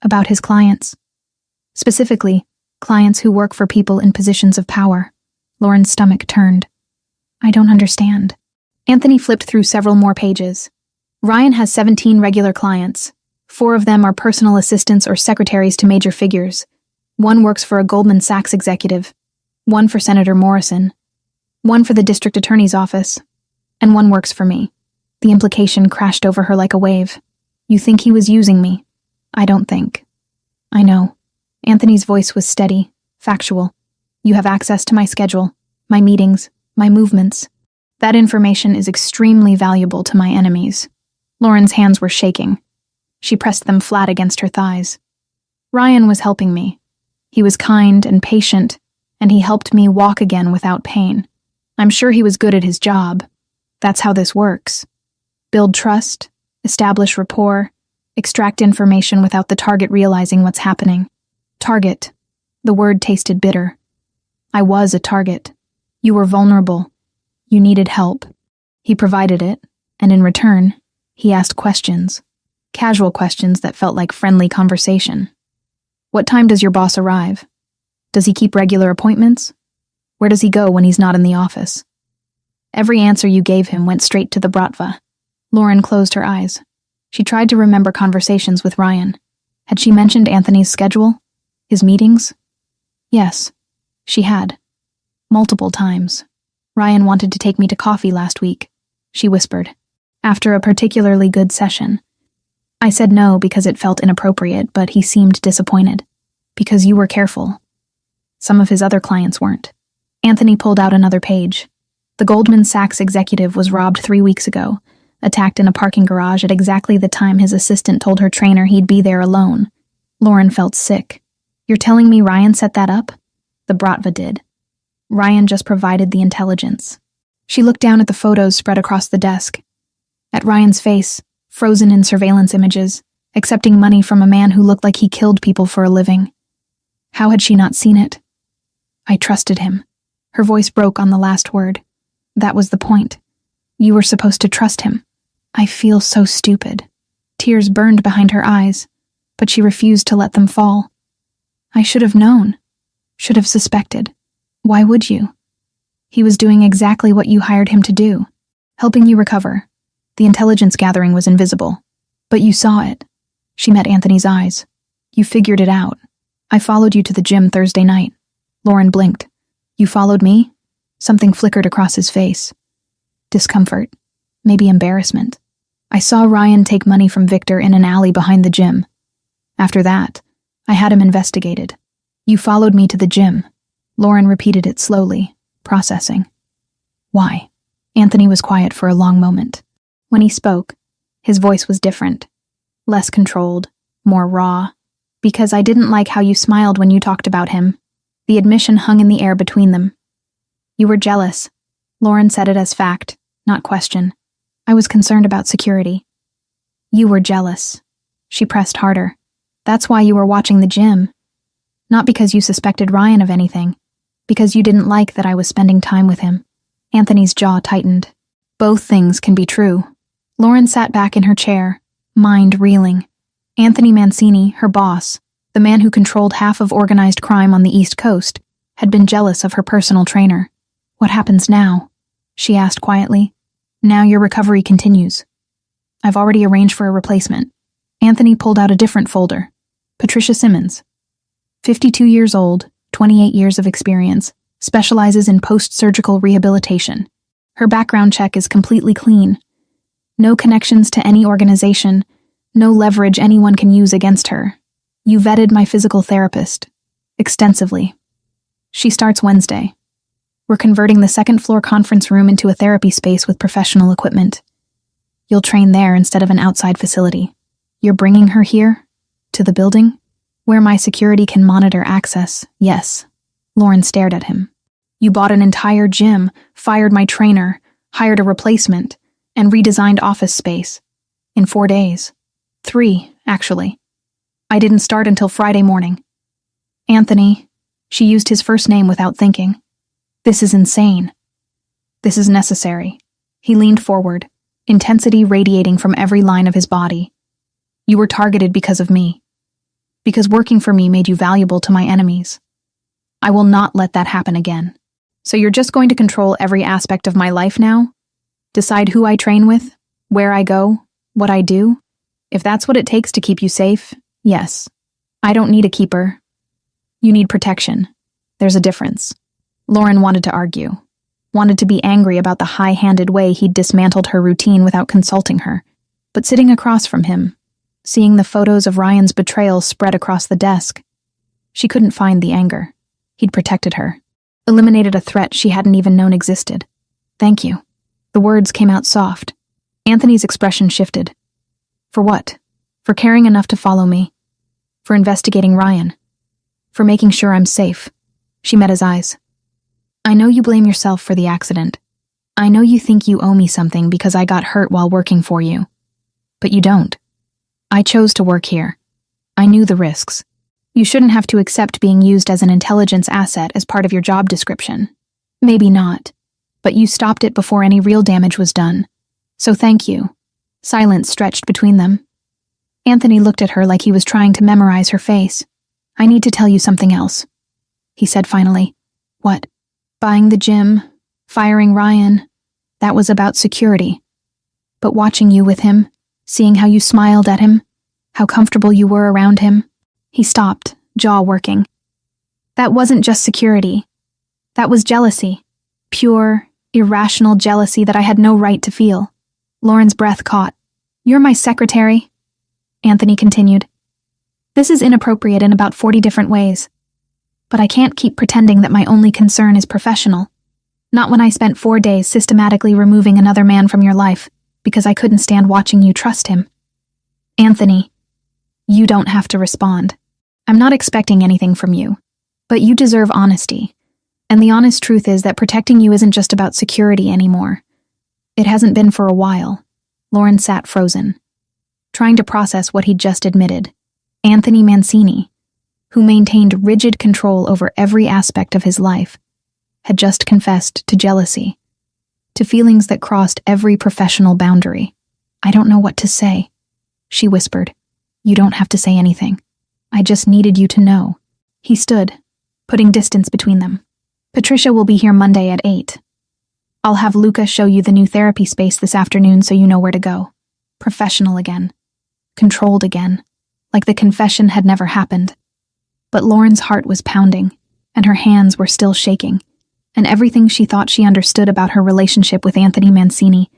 About his clients. Specifically, clients who work for people in positions of power. Lauren's stomach turned. "I don't understand." Anthony flipped through several more pages. Ryan has 17 regular clients. 4 of them are personal assistants or secretaries to major figures. 1 works for a Goldman Sachs executive, 1 for Senator Morrison, 1 for the district attorney's office, and 1 works for me. The implication crashed over her like a wave. "You think he was using me?" "I don't think." "I know." Anthony's voice was steady, factual. "You have access to my schedule, my meetings, my movements. That information is extremely valuable to my enemies." Lauren's hands were shaking. She pressed them flat against her thighs. "Ryan was helping me. He was kind and patient, and he helped me walk again without pain. I'm sure he was good at his job. That's how this works. Build trust, establish rapport, extract information without the target realizing what's happening. Target. The word tasted bitter. I was a target. You were vulnerable. You needed help. He provided it, and in return, he asked questions. Casual questions that felt like friendly conversation. What time does your boss arrive? Does he keep regular appointments? Where does he go when he's not in the office? Every answer you gave him went straight to the Bratva. Lauren closed her eyes. She tried to remember conversations with Ryan. Had she mentioned Anthony's schedule? His meetings? Yes, she had. Multiple times. Ryan wanted to take me to coffee last week, she whispered, after a particularly good session. I said no because it felt inappropriate, but he seemed disappointed. Because you were careful. Some of his other clients weren't. Anthony pulled out another page. The Goldman Sachs executive was robbed 3 weeks ago, attacked in a parking garage at exactly the time his assistant told her trainer he'd be there alone. Lauren felt sick. You're telling me Ryan set that up? The Bratva did. Ryan just provided the intelligence. She looked down at the photos spread across the desk. At Ryan's face, frozen in surveillance images, accepting money from a man who looked like he killed people for a living. How had she not seen it? I trusted him. Her voice broke on the last word. That was the point. You were supposed to trust him. I feel so stupid. Tears burned behind her eyes, but she refused to let them fall. I should have known. Should have suspected. Why would you? He was doing exactly what you hired him to do, helping you recover. The intelligence gathering was invisible. But you saw it. She met Anthony's eyes. You figured it out. I followed you to the gym Thursday night. Lauren blinked. You followed me? Something flickered across his face. Discomfort. Maybe embarrassment. I saw Ryan take money from Victor in an alley behind the gym. After that, I had him investigated. You followed me to the gym. Lauren repeated it slowly, processing. Why? Anthony was quiet for a long moment. When he spoke, his voice was different. Less controlled, more raw. Because I didn't like how you smiled when you talked about him. The admission hung in the air between them. You were jealous. Lauren said it as fact, not question. I was concerned about security. You were jealous. She pressed harder. That's why you were watching the gym. Not because you suspected Ryan of anything. Because you didn't like that I was spending time with him. Anthony's jaw tightened. Both things can be true. Lauren sat back in her chair, mind reeling. Anthony Mancini, her boss, the man who controlled half of organized crime on the East Coast, had been jealous of her personal trainer. What happens now? She asked quietly. Now your recovery continues. I've already arranged for a replacement. Anthony pulled out a different folder. Patricia Simmons. 52 years old, 28 years of experience, specializes in post-surgical rehabilitation. Her background check is completely clean. No connections to any organization, no leverage anyone can use against her. You vetted my physical therapist. Extensively. She starts Wednesday. We're converting the second-floor conference room into a therapy space with professional equipment. You'll train there instead of an outside facility. You're bringing her here? To the building? Where my security can monitor access, yes. Lauren stared at him. You bought an entire gym, fired my trainer, hired a replacement, and redesigned office space. In 4 days. 3, actually. I didn't start until Friday morning. Anthony, she used his first name without thinking. This is insane. This is necessary. He leaned forward, intensity radiating from every line of his body. You were targeted because of me. Because working for me made you valuable to my enemies. I will not let that happen again. So you're just going to control every aspect of my life now? Decide who I train with, where I go, what I do? If that's what it takes to keep you safe, yes. I don't need a keeper. You need protection. There's a difference. Lauren wanted to argue, wanted to be angry about the high-handed way he'd dismantled her routine without consulting her. But sitting across from him, seeing the photos of Ryan's betrayal spread across the desk, she couldn't find the anger. He'd protected her, eliminated a threat she hadn't even known existed. Thank you. The words came out soft. Anthony's expression shifted. For what? For caring enough to follow me. For investigating Ryan. For making sure I'm safe. She met his eyes. I know you blame yourself for the accident. I know you think you owe me something because I got hurt while working for you. But you don't. I chose to work here. I knew the risks. You shouldn't have to accept being used as an intelligence asset as part of your job description. Maybe not. But you stopped it before any real damage was done. So thank you. Silence stretched between them. Anthony looked at her like he was trying to memorize her face. I need to tell you something else. He said finally. What? Buying the gym, firing Ryan. That was about security. But watching you with him, seeing how you smiled at him, how comfortable you were around him. He stopped, jaw working. That wasn't just security. That was jealousy. Pure, irrational jealousy that I had no right to feel. Lauren's breath caught. "You're my secretary," Anthony continued. "This is inappropriate in about 40 different ways. But I can't keep pretending that my only concern is professional. Not when I spent 4 days systematically removing another man from your life because I couldn't stand watching you trust him." "Anthony, you don't have to respond. I'm not expecting anything from you. But you deserve honesty. And the honest truth is that protecting you isn't just about security anymore. It hasn't been for a while." Lauren sat frozen, trying to process what he'd just admitted. Anthony Mancini, who maintained rigid control over every aspect of his life, had just confessed to jealousy, to feelings that crossed every professional boundary. "I don't know what to say," she whispered. "You don't have to say anything. I just needed you to know." He stood, putting distance between them. "Patricia will be here Monday at 8. I'll have Luca show you the new therapy space this afternoon so you know where to go." Professional again. Controlled again. Like the confession had never happened. But Lauren's heart was pounding, and her hands were still shaking, and everything she thought she understood about her relationship with Anthony Mancini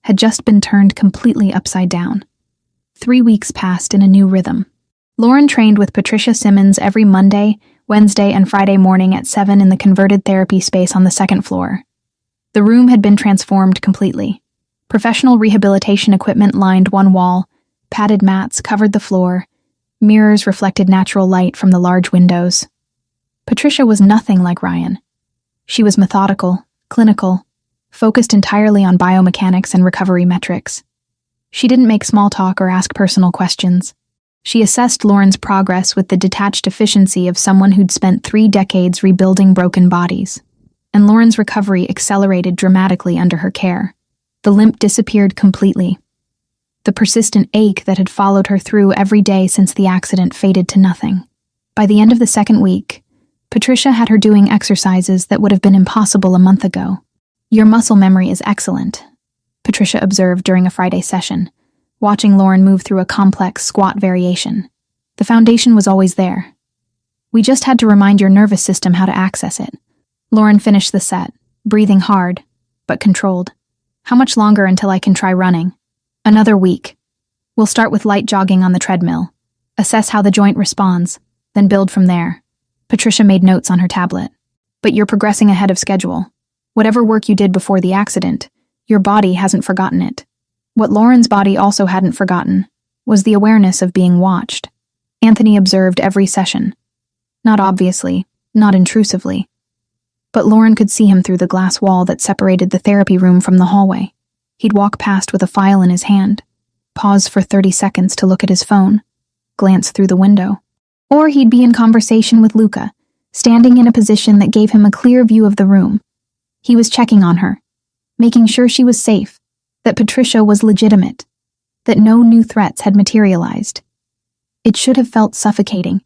had just been turned completely upside down. 3 weeks passed in a new rhythm. Lauren trained with Patricia Simmons every Monday, Wednesday, and Friday morning at 7 in the converted therapy space on the second floor. The room had been transformed completely. Professional rehabilitation equipment lined one wall, padded mats covered the floor, mirrors reflected natural light from the large windows. Patricia was nothing like Ryan. She was methodical, clinical, focused entirely on biomechanics and recovery metrics. She didn't make small talk or ask personal questions. She assessed Lauren's progress with the detached efficiency of someone who'd spent 3 decades rebuilding broken bodies. And Lauren's recovery accelerated dramatically under her care. The limp disappeared completely. The persistent ache that had followed her through every day since the accident faded to nothing. By the end of the second week, Patricia had her doing exercises that would have been impossible a month ago. "Your muscle memory is excellent," Patricia observed during a Friday session, watching Lauren move through a complex squat variation. "The foundation was always there. We just had to remind your nervous system how to access it." Lauren finished the set, breathing hard, but controlled. "How much longer until I can try running?" "Another week. We'll start with light jogging on the treadmill, assess how the joint responds, then build from there." Patricia made notes on her tablet. "But you're progressing ahead of schedule. Whatever work you did before the accident, your body hasn't forgotten it." What Lauren's body also hadn't forgotten was the awareness of being watched. Anthony observed every session. Not obviously, not intrusively. But Lauren could see him through the glass wall that separated the therapy room from the hallway. He'd walk past with a file in his hand, pause for 30 seconds to look at his phone, glance through the window. Or he'd be in conversation with Luca, standing in a position that gave him a clear view of the room. He was checking on her, making sure she was safe, that Patricia was legitimate, that no new threats had materialized. It should have felt suffocating.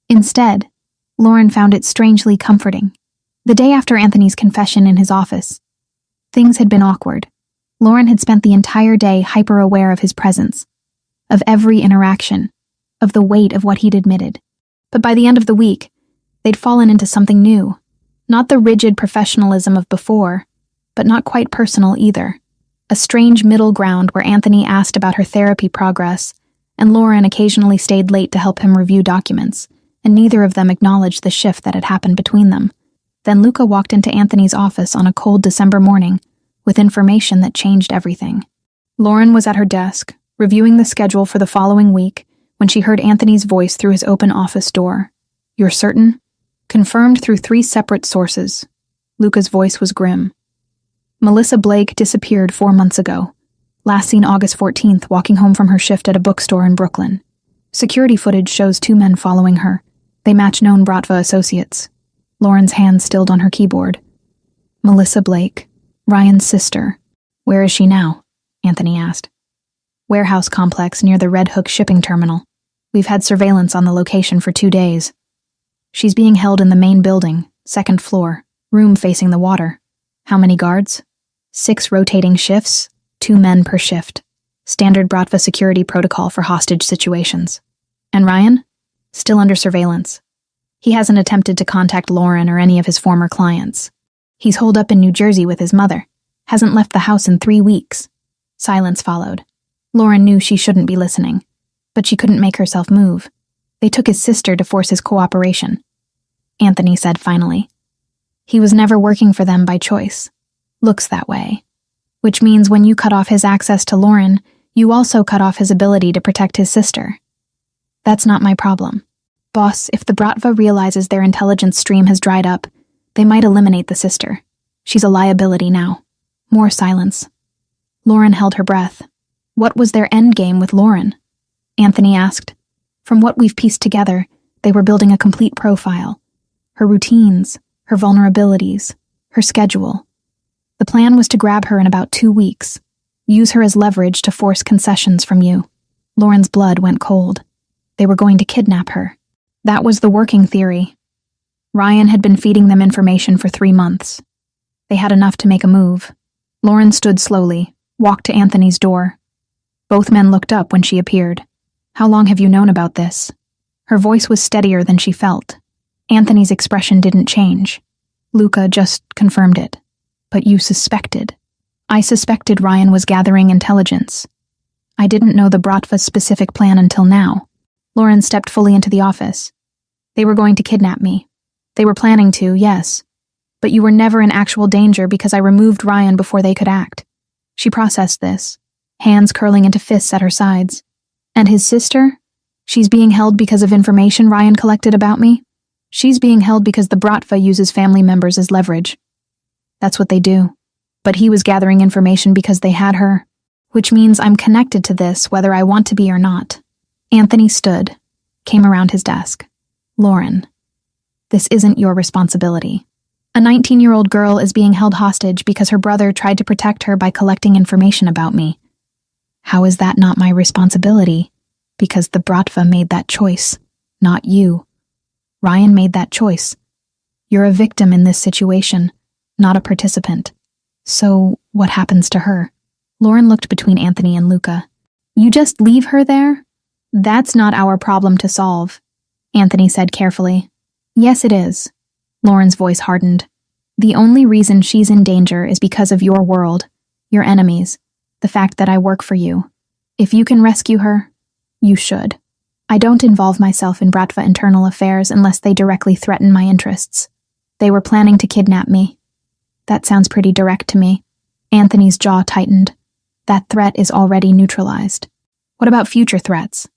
Instead, Lauren found it strangely comforting. The day after Anthony's confession in his office, things had been awkward. Lauren had spent the entire day hyper-aware of his presence, of every interaction, of the weight of what he'd admitted. But by the end of the week, they'd fallen into something new. Not the rigid professionalism of before, but not quite personal either. A strange middle ground where Anthony asked about her therapy progress, and Lauren occasionally stayed late to help him review documents, and neither of them acknowledged the shift that had happened between them. Then Luca walked into Anthony's office on a cold December morning, with information that changed everything. Lauren was at her desk, reviewing the schedule for the following week, when she heard Anthony's voice through his open office door. "You're certain?" Confirmed through 3 separate sources. Luca's voice was grim. "Melissa Blake disappeared 4 months ago. Last seen August 14th, walking home from her shift at a bookstore in Brooklyn. Security footage shows 2 men following her. They match known Bratva associates." Lauren's hand stilled on her keyboard. "Melissa Blake. Ryan's sister. Where is she now?" Anthony asked. "Warehouse complex near the Red Hook shipping terminal. We've had surveillance on the location for 2 days. She's being held in the main building, 2nd floor, room facing the water. How many guards? 6 rotating shifts, 2 men per shift. Standard Bratva security protocol for hostage situations. And Ryan? Still under surveillance. He hasn't attempted to contact Lauren or any of his former clients. He's holed up in New Jersey with his mother. Hasn't left the house in 3 weeks. Silence followed. Lauren knew she shouldn't be listening, but she couldn't make herself move. They took his sister to force his cooperation. Anthony said finally. He was never working for them by choice. Looks that way. Which means when you cut off his access to Lauren, you also cut off his ability to protect his sister. That's not my problem. Boss, if the Bratva realizes their intelligence stream has dried up, they might eliminate the sister. She's a liability now. More silence. Lauren held her breath. What was their endgame with Lauren? Anthony asked. From what we've pieced together, they were building a complete profile. Her routines, her vulnerabilities, her schedule. The plan was to grab her in about 2 weeks, use her as leverage to force concessions from you. Lauren's blood went cold. They were going to kidnap her. That was the working theory. Ryan had been feeding them information for 3 months. They had enough to make a move. Lauren stood slowly, walked to Anthony's door. Both men looked up when she appeared. How long have you known about this? Her voice was steadier than she felt. Anthony's expression didn't change. Luca just confirmed it. But you suspected. I suspected Ryan was gathering intelligence. I didn't know the Bratva's specific plan until now. Lauren stepped fully into the office. They were going to kidnap me. They were planning to, yes. But you were never in actual danger because I removed Ryan before they could act. She processed this, hands curling into fists at her sides. And his sister? She's being held because of information Ryan collected about me? She's being held because the Bratva uses family members as leverage. That's what they do. But he was gathering information because they had her, which means I'm connected to this whether I want to be or not. Anthony stood, came around his desk. Lauren, this isn't your responsibility. A 19-year-old girl is being held hostage because her brother tried to protect her by collecting information about me. How is that not my responsibility? Because the Bratva made that choice, not you. Ryan made that choice. You're a victim in this situation, not a participant. So, what happens to her? Lauren looked between Anthony and Luca. You just leave her there? That's not our problem to solve, Anthony said carefully. Yes, it is. Lauren's voice hardened. The only reason she's in danger is because of your world, your enemies, the fact that I work for you. If you can rescue her, you should. I don't involve myself in Bratva internal affairs unless they directly threaten my interests. They were planning to kidnap me. That sounds pretty direct to me. Anthony's jaw tightened. That threat is already neutralized. What about future threats?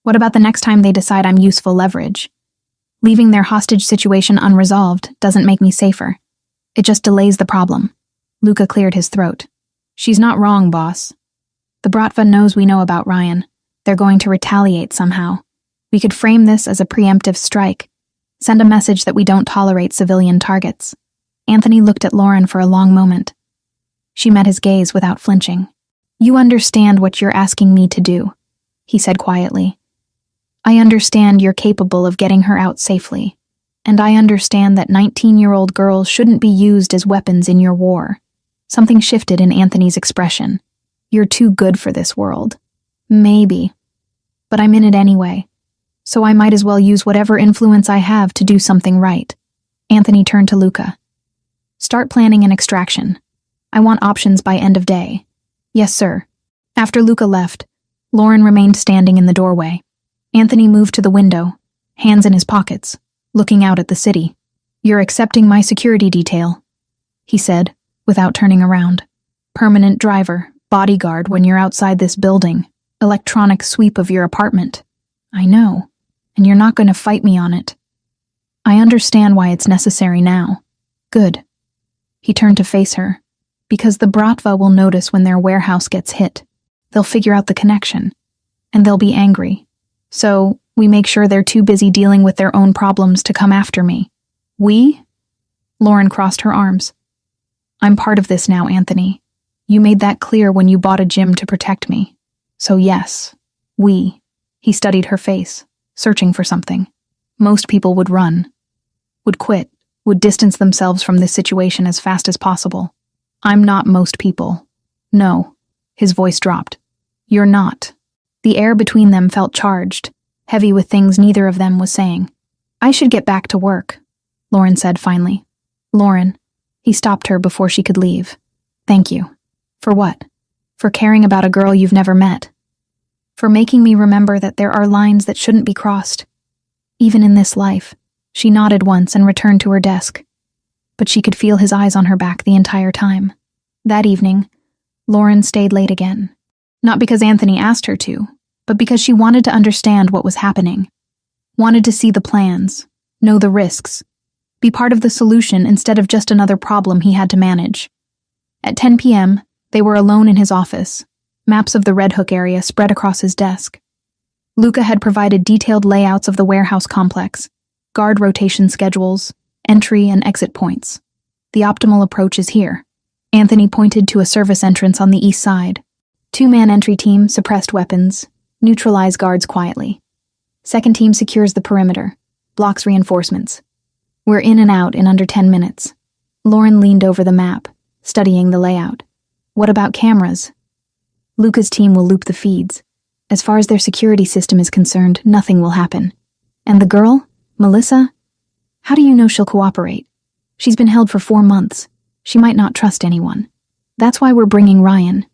What about the next time they decide I'm useful leverage? Leaving their hostage situation unresolved doesn't make me safer. It just delays the problem. Luca cleared his throat. She's not wrong, boss. The Bratva knows we know about Ryan. They're going to retaliate somehow. We could frame this as a preemptive strike. Send a message that we don't tolerate civilian targets. Anthony looked at Lauren for a long moment. She met his gaze without flinching. You understand what you're asking me to do, he said quietly. I understand you're capable of getting her out safely, and I understand that 19-year-old girls shouldn't be used as weapons in your war. Something shifted in Anthony's expression. You're too good for this world. Maybe. But I'm in it anyway, so I might as well use whatever influence I have to do something right. Anthony turned to Luca. Start planning an extraction. I want options by end of day. Yes, sir. After Luca left, Lauren remained standing in the doorway. Anthony moved to the window, hands in his pockets, looking out at the city. You're accepting my security detail, he said, without turning around. Permanent driver, bodyguard when you're outside this building, electronic sweep of your apartment. I know, and you're not going to fight me on it. I understand why it's necessary now. Good. He turned to face her. Because the Bratva will notice when their warehouse gets hit. They'll figure out the connection, and they'll be angry. So, we make sure they're too busy dealing with their own problems to come after me. We? Lauren crossed her arms. I'm part of this now, Anthony. You made that clear when you bought a gym to protect me. So yes, we. He studied her face, searching for something. Most people would run, would quit, would distance themselves from this situation as fast as possible. I'm not most people. No. His voice dropped. You're not. The air between them felt charged, heavy with things neither of them was saying. I should get back to work, Lauren said finally. Lauren. He stopped her before she could leave. Thank you. For what? For caring about a girl you've never met. For making me remember that there are lines that shouldn't be crossed. Even in this life. She nodded once and returned to her desk. But she could feel his eyes on her back the entire time. That evening, Lauren stayed late again. Not because Anthony asked her to, but because she wanted to understand what was happening. Wanted to see the plans, know the risks, be part of the solution instead of just another problem he had to manage. At 10 p.m., they were alone in his office, maps of the Red Hook area spread across his desk. Luca had provided detailed layouts of the warehouse complex, guard rotation schedules, entry and exit points. The optimal approach is here. Anthony pointed to a service entrance on the east side. 2-man entry team suppressed weapons, neutralize guards quietly. Second team secures the perimeter, blocks reinforcements. We're in and out in under 10 minutes. Lauren leaned over the map, studying the layout. What about cameras? Luca's team will loop the feeds. As far as their security system is concerned, nothing will happen. And the girl, Melissa? How do you know she'll cooperate? She's been held for 4 months. She might not trust anyone. That's why we're bringing Ryan.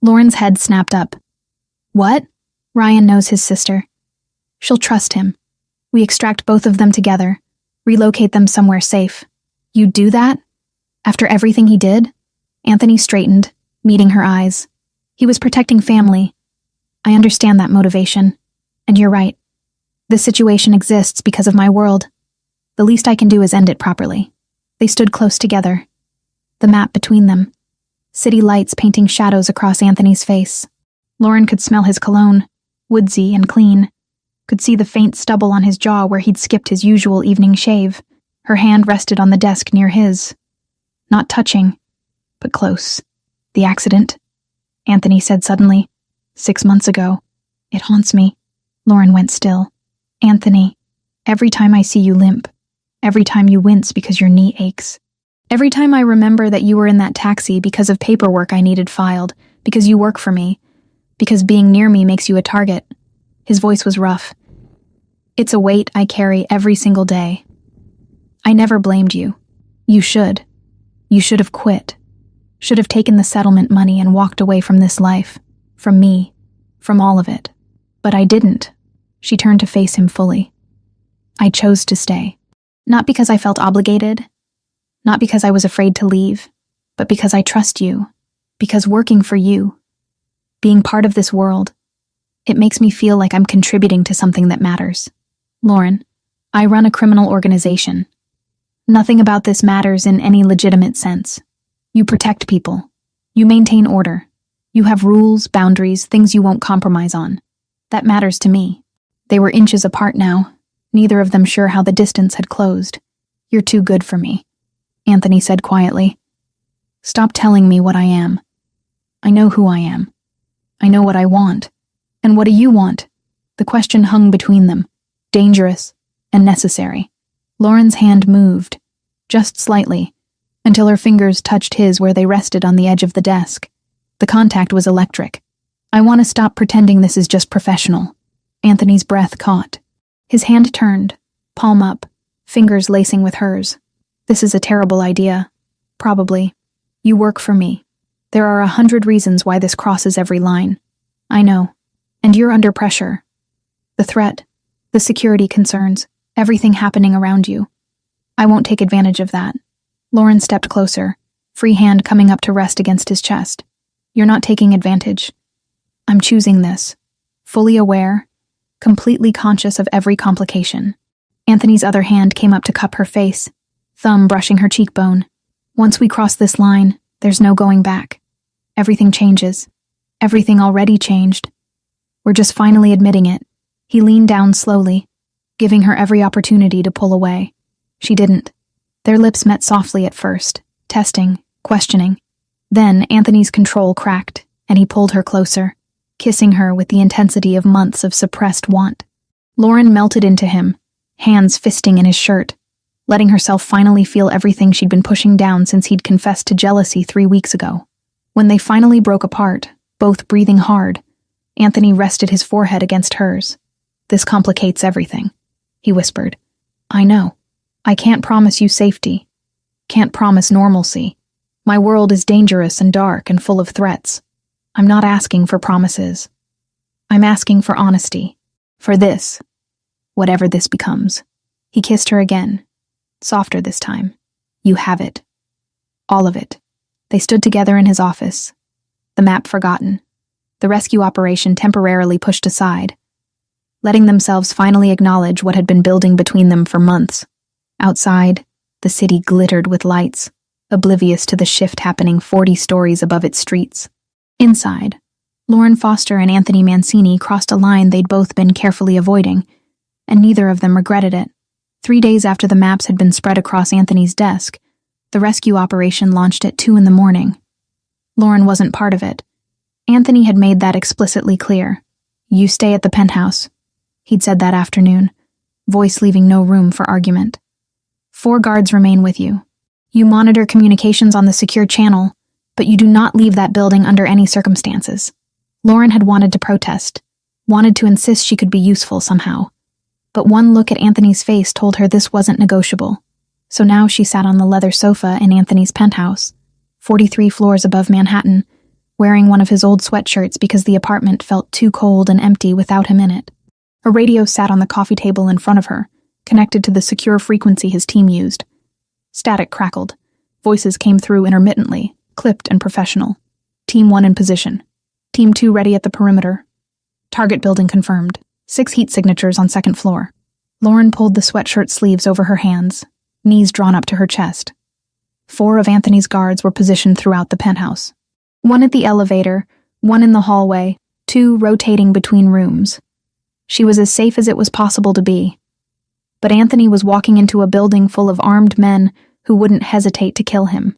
Lauren's head snapped up. What? Ryan knows his sister. She'll trust him. We extract both of them together, relocate them somewhere safe. You'd do that? After everything he did? Anthony straightened, meeting her eyes. He was protecting family. I understand that motivation. And you're right. This situation exists because of my world. The least I can do is end it properly. They stood close together. The map between them. City lights painting shadows across Anthony's face. Lauren could smell his cologne, woodsy and clean. Could see the faint stubble on his jaw where he'd skipped his usual evening shave. Her hand rested on the desk near his. Not touching, but close. The accident, Anthony said suddenly. 6 months ago. It haunts me. Lauren went still. Anthony, every time I see you limp, every time you wince because your knee aches, every time I remember that you were in that taxi because of paperwork I needed filed, because you work for me, because being near me makes you a target. His voice was rough. It's a weight I carry every single day. I never blamed you. You should. You should have quit. Should have taken the settlement money and walked away from this life. From me. From all of it. But I didn't. She turned to face him fully. I chose to stay. Not because I felt obligated. Not because I was afraid to leave. But because I trust you. Because working for you. Being part of this world. It makes me feel like I'm contributing to something that matters. Lauren, I run a criminal organization. Nothing about this matters in any legitimate sense. You protect people. You maintain order. You have rules, boundaries, things you won't compromise on. That matters to me. They were inches apart now, neither of them sure how the distance had closed. You're too good for me, Anthony said quietly. Stop telling me what I am. I know who I am. I know what I want. And what do you want? The question hung between them, dangerous and necessary. Lauren's hand moved, just slightly, until her fingers touched his where they rested on the edge of the desk. The contact was electric. I want to stop pretending this is just professional. Anthony's breath caught. His hand turned, palm up, fingers lacing with hers. This is a terrible idea. Probably. You work for me. There are 100 reasons why this crosses every line. I know. And you're under pressure. The threat, the security concerns, everything happening around you. I won't take advantage of that. Lauren stepped closer, free hand coming up to rest against his chest. You're not taking advantage. I'm choosing this. Fully aware, completely conscious of every complication. Anthony's other hand came up to cup her face, thumb brushing her cheekbone. Once we cross this line, there's no going back. Everything changes. Everything already changed. We're just finally admitting it. He leaned down slowly, giving her every opportunity to pull away. She didn't. Their lips met softly at first, testing, questioning. Then Anthony's control cracked, and he pulled her closer, kissing her with the intensity of months of suppressed want. Lauren melted into him, hands fisting in his shirt, letting herself finally feel everything she'd been pushing down since he'd confessed to jealousy 3 weeks ago. When they finally broke apart, both breathing hard, Anthony rested his forehead against hers. This complicates everything, he whispered. I know. I can't promise you safety. Can't promise normalcy. My world is dangerous and dark and full of threats. I'm not asking for promises. I'm asking for honesty. For this. Whatever this becomes. He kissed her again. Softer this time. You have it. All of it. They stood together in his office. The map forgotten. The rescue operation temporarily pushed aside, letting themselves finally acknowledge what had been building between them for months. Outside, the city glittered with lights, oblivious to the shift happening 40 stories above its streets. Inside, Lauren Foster and Anthony Mancini crossed a line they'd both been carefully avoiding, and neither of them regretted it. 3 days after the maps had been spread across Anthony's desk, the rescue operation launched at 2 a.m. Lauren wasn't part of it. Anthony had made that explicitly clear. You stay at the penthouse, he'd said that afternoon, voice leaving no room for argument. 4 guards remain with you. You monitor communications on the secure channel, but you do not leave that building under any circumstances. Lauren had wanted to protest, wanted to insist she could be useful somehow. But one look at Anthony's face told her this wasn't negotiable. So now she sat on the leather sofa in Anthony's penthouse, 43 floors above Manhattan, wearing one of his old sweatshirts because the apartment felt too cold and empty without him in it. A radio sat on the coffee table in front of her, connected to the secure frequency his team used. Static crackled. Voices came through intermittently, clipped and professional. Team 1 in position. Team 2 ready at the perimeter. Target building confirmed. 6 heat signatures on 2nd floor. Lauren pulled the sweatshirt sleeves over her hands, knees drawn up to her chest. 4 of Anthony's guards were positioned throughout the penthouse. 1 at the elevator, 1 in the hallway, 2 rotating between rooms. She was as safe as it was possible to be. But Anthony was walking into a building full of armed men who wouldn't hesitate to kill him.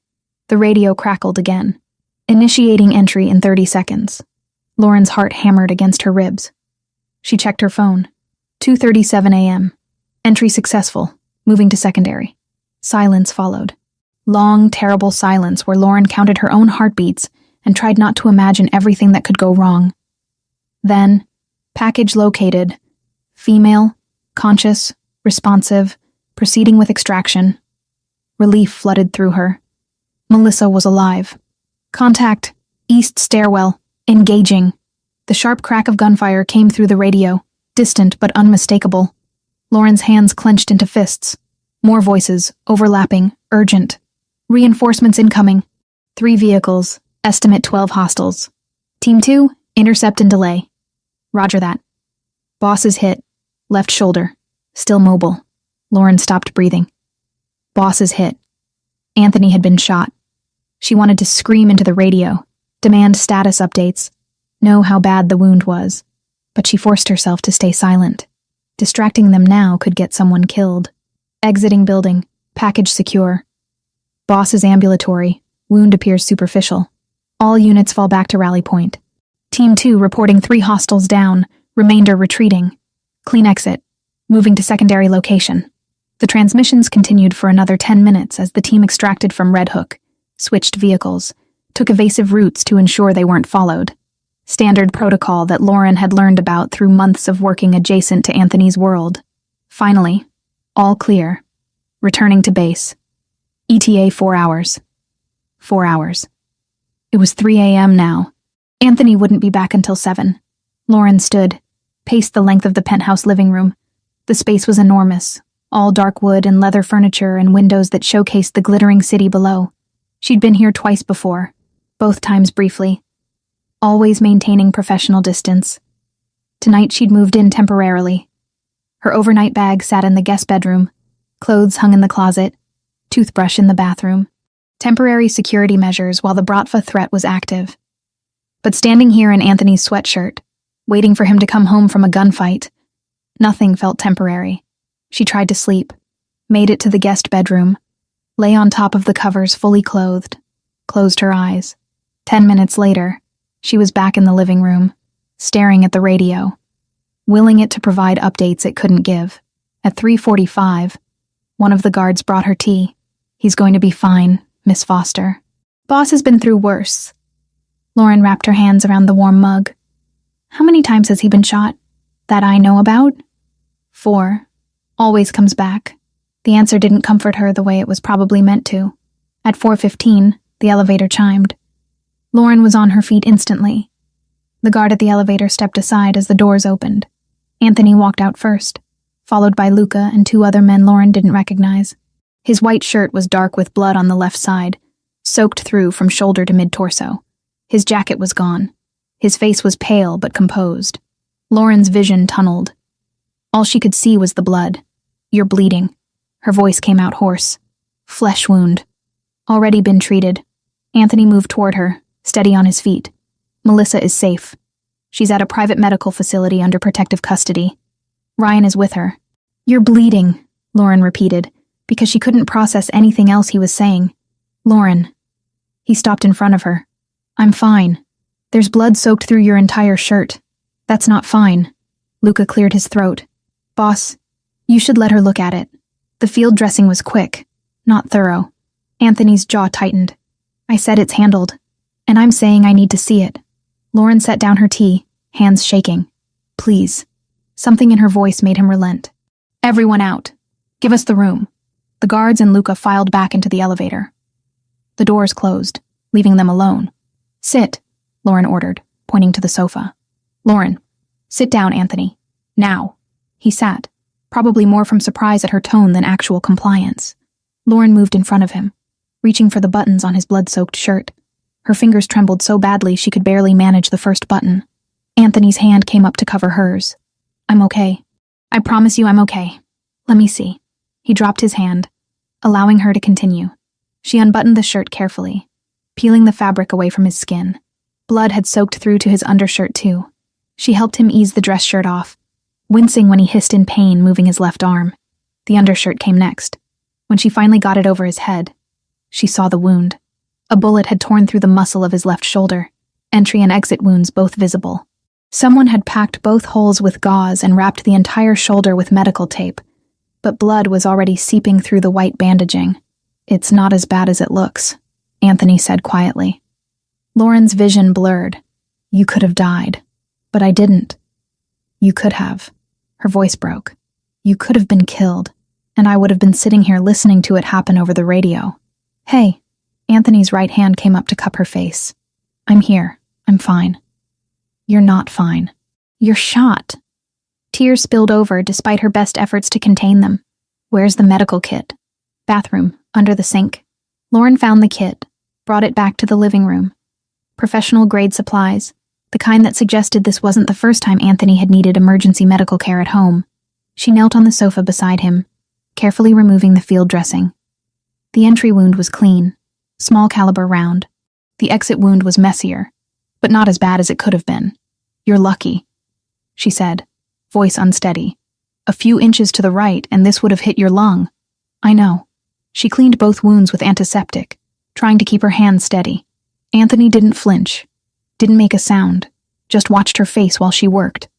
The radio crackled again. Initiating entry in 30 seconds. Lauren's heart hammered against her ribs. She checked her phone. 2:37 a.m. Entry successful. Moving to secondary. Silence followed. Long, terrible silence where Lauren counted her own heartbeats and tried not to imagine everything that could go wrong. Then, package located. Female, conscious, responsive, proceeding with extraction. Relief flooded through her. Melissa was alive. Contact, east stairwell, engaging. The sharp crack of gunfire came through the radio, distant but unmistakable. Lauren's hands clenched into fists. More voices, overlapping, urgent. Reinforcements incoming. 3 vehicles, estimate 12 hostiles. Team 2, intercept and delay. Roger that. Boss is hit. Left shoulder. Still mobile. Lauren stopped breathing. Boss is hit. Anthony had been shot. She wanted to scream into the radio, demand status updates, know how bad the wound was, but she forced herself to stay silent. Distracting them now could get someone killed. Exiting building, package secure. Boss is ambulatory, wound appears superficial. All units fall back to rally point. Team 2 reporting 3 hostiles down, remainder retreating. Clean exit, moving to secondary location. The transmissions continued for another 10 minutes as the team extracted from Red Hook, switched vehicles, took evasive routes to ensure they weren't followed. Standard protocol that Lauren had learned about through months of working adjacent to Anthony's world. Finally, all clear. Returning to base. ETA 4 hours. 4 hours. It was 3 a.m. now. Anthony wouldn't be back until 7. Lauren stood, paced the length of the penthouse living room. The space was enormous, all dark wood and leather furniture and windows that showcased the glittering city below. She'd been here twice before, both times briefly, always maintaining professional distance. Tonight she'd moved in temporarily. Her overnight bag sat in the guest bedroom, clothes hung in the closet, toothbrush in the bathroom. Temporary security measures while the Bratva threat was active. But standing here in Anthony's sweatshirt, waiting for him to come home from a gunfight, nothing felt temporary. She tried to sleep, made it to the guest bedroom, lay on top of the covers fully clothed, closed her eyes. 10 minutes later, she was back in the living room, staring at the radio, willing it to provide updates it couldn't give. At 3:45, one of the guards brought her tea. He's going to be fine, Miss Foster. Boss has been through worse. Lauren wrapped her hands around the warm mug. How many times has he been shot? That I know about? 4. Always comes back. The answer didn't comfort her the way it was probably meant to. At 4:15, the elevator chimed. Lauren was on her feet instantly. The guard at the elevator stepped aside as the doors opened. Anthony walked out first, followed by Luca and two other men Lauren didn't recognize. His white shirt was dark with blood on the left side, soaked through from shoulder to mid-torso. His jacket was gone. His face was pale but composed. Lauren's vision tunneled. All she could see was the blood. "You're bleeding." Her voice came out hoarse. "Flesh wound. Already been treated." Anthony moved toward her, steady on his feet. "Melissa is safe. She's at a private medical facility under protective custody. Ryan is with her." "You're bleeding," Lauren repeated, because she couldn't process anything else he was saying. "Lauren." He stopped in front of her. "I'm fine. There's blood soaked through your entire shirt. That's not fine." Luca cleared his throat. "Boss, you should let her look at it." The field dressing was quick, not thorough. Anthony's jaw tightened. "I said it's handled, and I'm saying I need to see it." Lauren set down her tea, hands shaking. "Please." Something in her voice made him relent. "Everyone out. Give us the room." The guards and Luca filed back into the elevator. The doors closed, leaving them alone. "Sit," Lauren ordered, pointing to the sofa. "Lauren, sit down, Anthony. Now." He sat, probably more from surprise at her tone than actual compliance. Lauren moved in front of him, reaching for the buttons on his blood-soaked shirt. Her fingers trembled so badly she could barely manage the first button. Anthony's hand came up to cover hers. "I'm okay. I promise you I'm okay. Let me see." He dropped his hand, allowing her to continue. She unbuttoned the shirt carefully, peeling the fabric away from his skin. Blood had soaked through to his undershirt too. She helped him ease the dress shirt off, wincing when he hissed in pain, moving his left arm. The undershirt came next. When she finally got it over his head, she saw the wound. A bullet had torn through the muscle of his left shoulder, entry and exit wounds both visible. Someone had packed both holes with gauze and wrapped the entire shoulder with medical tape, but blood was already seeping through the white bandaging. "It's not as bad as it looks," Anthony said quietly. Lauren's vision blurred. "You could have died, but I didn't." "You could have." Her voice broke. "You could have been killed, and I would have been sitting here listening to it happen over the radio." "Hey." Anthony's right hand came up to cup her face. "I'm here. I'm fine." "You're not fine. You're shot." Tears spilled over despite her best efforts to contain them. "Where's the medical kit?" "Bathroom, under the sink." Lauren found the kit, brought it back to the living room. Professional-grade supplies, the kind that suggested this wasn't the first time Anthony had needed emergency medical care at home. She knelt on the sofa beside him, carefully removing the field dressing. The entry wound was clean, small caliber round. The exit wound was messier, but not as bad as it could have been. "You're lucky," she said, voice unsteady. "A few inches to the right and this would have hit your lung." "I know." She cleaned both wounds with antiseptic, trying to keep her hands steady. Anthony didn't flinch, didn't make a sound, just watched her face while she worked.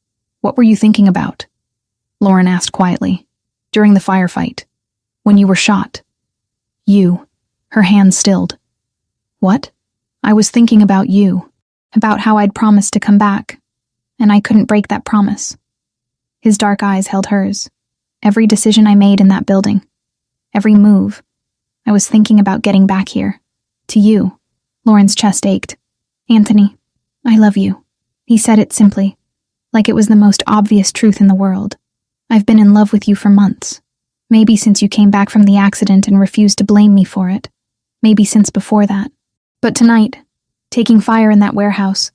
"What were you thinking about?" Lauren asked quietly. "During the firefight, when you were shot." "You." Her hands stilled. "What?" "I was thinking about you, about how I'd promised to come back, and I couldn't break that promise." His dark eyes held hers. "Every decision I made in that building, every move, I was thinking about getting back here, to you." Lauren's chest ached. "Anthony, I love you." He said it simply, like it was the most obvious truth in the world. "I've been in love with you for months. Maybe since you came back from the accident and refused to blame me for it. Maybe since before that. But tonight, taking fire in that warehouse,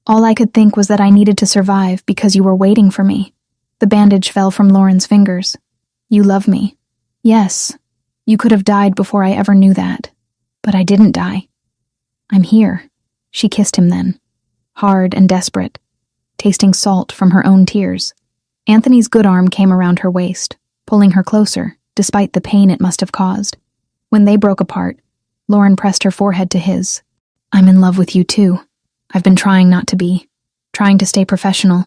all I could think was that I needed to survive because you were waiting for me." The bandage fell from Lauren's fingers. "You love me." "Yes. You could have died before I ever knew that. But I didn't die. I'm here." She kissed him then, hard and desperate, tasting salt from her own tears. Anthony's good arm came around her waist, pulling her closer, despite the pain it must have caused. When they broke apart, Lauren pressed her forehead to his. "I'm in love with you too. I've been trying not to be, trying to stay professional,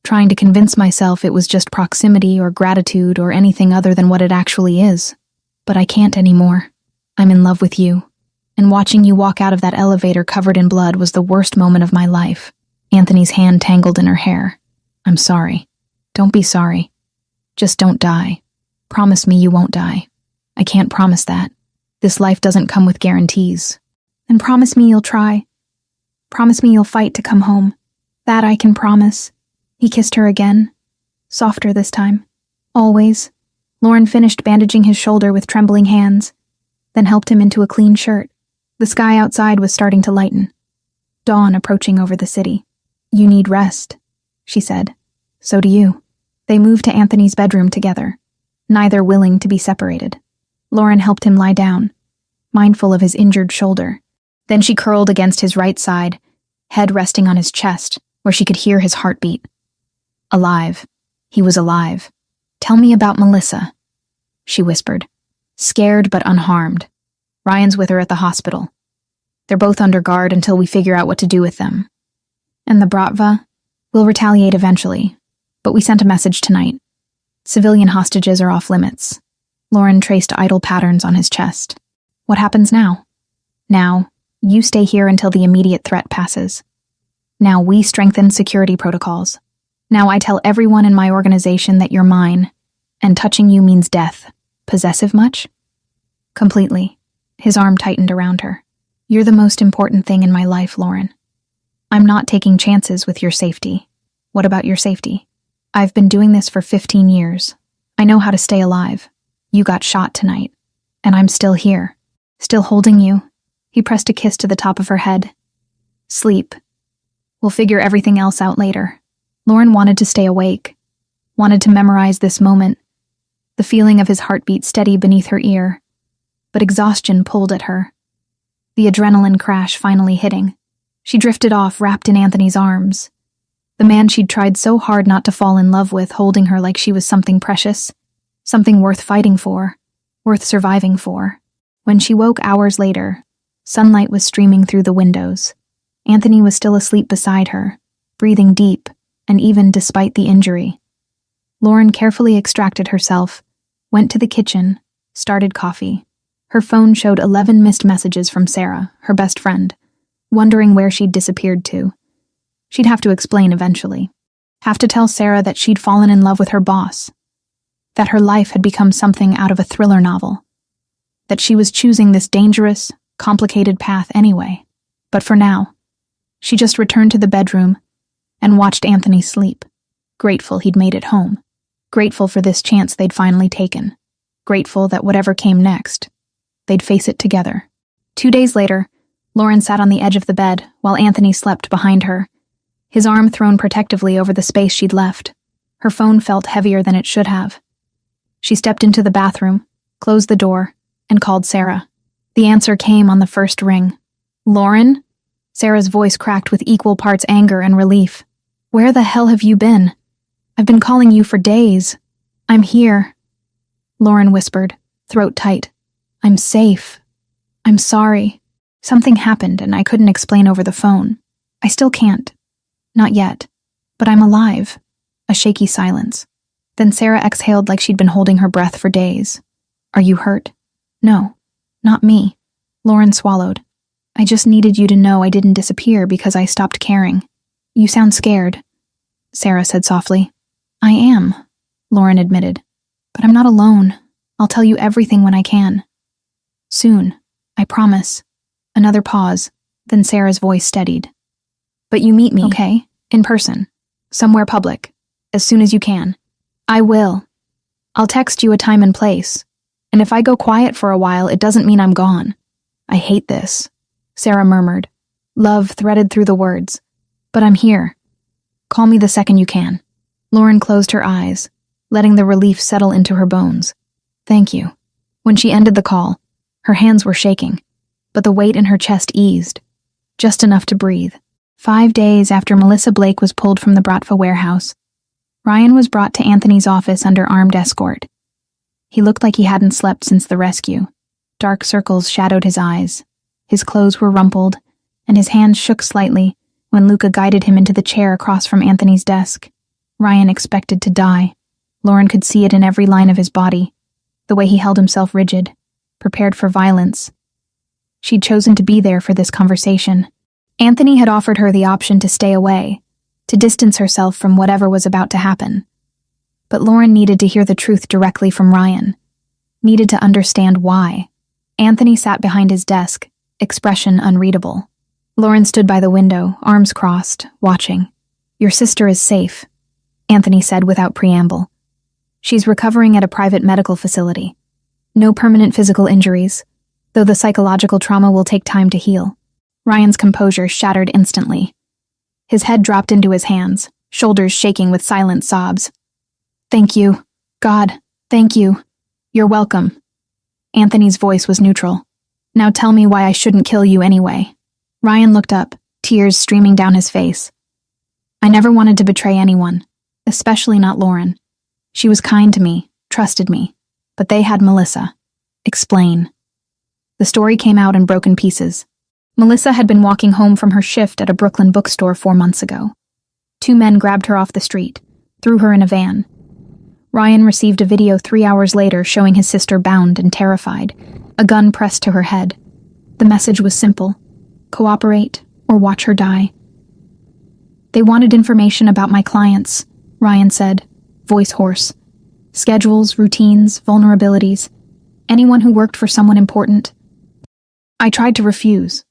trying to convince myself it was just proximity or gratitude or anything other than what it actually is. But I can't anymore. I'm in love with you. And watching you walk out of that elevator covered in blood was the worst moment of my life." Anthony's hand tangled in her hair. "I'm sorry." "Don't be sorry. Just don't die. Promise me you won't die. I can't promise that. This life doesn't come with guarantees. And promise me you'll try. Promise me you'll fight to come home. That I can promise. He kissed her again. Softer this time. Always. Lauren finished bandaging his shoulder with trembling hands, then helped him into a clean shirt. The sky outside was starting to lighten. Dawn approaching over the city. You need rest, she said. So do you. They moved to Anthony's bedroom together, neither willing to be separated. Lauren helped him lie down, mindful of his injured shoulder. Then she curled against his right side, head resting on his chest, where she could hear his heartbeat. Alive. He was alive. Tell me about Melissa, she whispered, scared but unharmed. Ryan's with her at the hospital. They're both under guard until we figure out what to do with them. And the Bratva? We'll retaliate eventually, but we sent a message tonight. Civilian hostages are off limits. Lauren traced idle patterns on his chest. What happens now? Now, you stay here until the immediate threat passes. Now we strengthen security protocols. Now I tell everyone in my organization that you're mine, and touching you means death. Possessive much? Completely. His arm tightened around her. You're the most important thing in my life, Lauren. I'm not taking chances with your safety. What about your safety? I've been doing this for 15 years. I know how to stay alive. You got shot tonight, and I'm still here, still holding you. He pressed a kiss to the top of her head. Sleep. We'll figure everything else out later. Lauren wanted to stay awake, wanted to memorize this moment, the feeling of his heartbeat steady beneath her ear. But exhaustion pulled at her. The adrenaline crash finally hitting. She drifted off, wrapped in Anthony's arms. The man she'd tried so hard not to fall in love with, holding her like she was something precious, something worth fighting for, worth surviving for. When she woke hours later, sunlight was streaming through the windows. Anthony was still asleep beside her, breathing deep, and even despite the injury. Lauren carefully extracted herself, went to the kitchen, started coffee. Her phone showed 11 missed messages from Sarah, her best friend, wondering where she'd disappeared to. She'd have to explain eventually. Have to tell Sarah that she'd fallen in love with her boss, that her life had become something out of a thriller novel, that she was choosing this dangerous, complicated path anyway. But for now, she just returned to the bedroom and watched Anthony sleep, grateful he'd made it home, grateful for this chance they'd finally taken, grateful that whatever came next, they'd face it together. 2 days later, Lauren sat on the edge of the bed while Anthony slept behind her, his arm thrown protectively over the space she'd left. Her phone felt heavier than it should have. She stepped into the bathroom, closed the door, and called Sarah. The answer came on the first ring. Lauren? Sarah's voice cracked with equal parts anger and relief. Where the hell have you been? I've been calling you for days. I'm here. Lauren whispered, throat tight. I'm safe. I'm sorry. Something happened and I couldn't explain over the phone. I still can't. Not yet. But I'm alive. A shaky silence. Then Sarah exhaled like she'd been holding her breath for days. Are you hurt? No. Not me. Lauren swallowed. I just needed you to know I didn't disappear because I stopped caring. You sound scared, Sarah said softly. I am, Lauren admitted. But I'm not alone. I'll tell you everything when I can. Soon, I promise. Another pause, then Sarah's voice steadied. But you meet me, okay? In person. Somewhere public. As soon as you can. I will. I'll text you a time and place. And if I go quiet for a while, it doesn't mean I'm gone. I hate this, Sarah murmured. Love threaded through the words. But I'm here. Call me the second you can. Lauren closed her eyes, letting the relief settle into her bones. Thank you. When she ended the call, her hands were shaking, but the weight in her chest eased, just enough to breathe. 5 days after Melissa Blake was pulled from the Bratva warehouse, Ryan was brought to Anthony's office under armed escort. He looked like he hadn't slept since the rescue. Dark circles shadowed his eyes. His clothes were rumpled, and his hands shook slightly when Luca guided him into the chair across from Anthony's desk. Ryan expected to die. Lauren could see it in every line of his body, the way he held himself rigid, prepared for violence. She'd chosen to be there for this conversation. Anthony had offered her the option to stay away, to distance herself from whatever was about to happen. But Lauren needed to hear the truth directly from Ryan. Needed to understand why. Anthony sat behind his desk, expression unreadable. Lauren stood by the window, arms crossed, watching. "Your sister is safe," Anthony said without preamble. "She's recovering at a private medical facility. No permanent physical injuries, though the psychological trauma will take time to heal." Ryan's composure shattered instantly. His head dropped into his hands, shoulders shaking with silent sobs. "Thank you. God, thank you. You're welcome." Anthony's voice was neutral. "Now tell me why I shouldn't kill you anyway." Ryan looked up, tears streaming down his face. "I never wanted to betray anyone, especially not Lauren. She was kind to me, trusted me, but they had Melissa." "Explain." The story came out in broken pieces. Melissa had been walking home from her shift at a Brooklyn bookstore 4 months ago. 2 men grabbed her off the street, threw her in a van. Ryan received a video 3 hours later showing his sister bound and terrified, a gun pressed to her head. The message was simple: cooperate or watch her die. "They wanted information about my clients," Ryan said, voice hoarse. "Schedules, routines, vulnerabilities. Anyone who worked for someone important. I tried to refuse.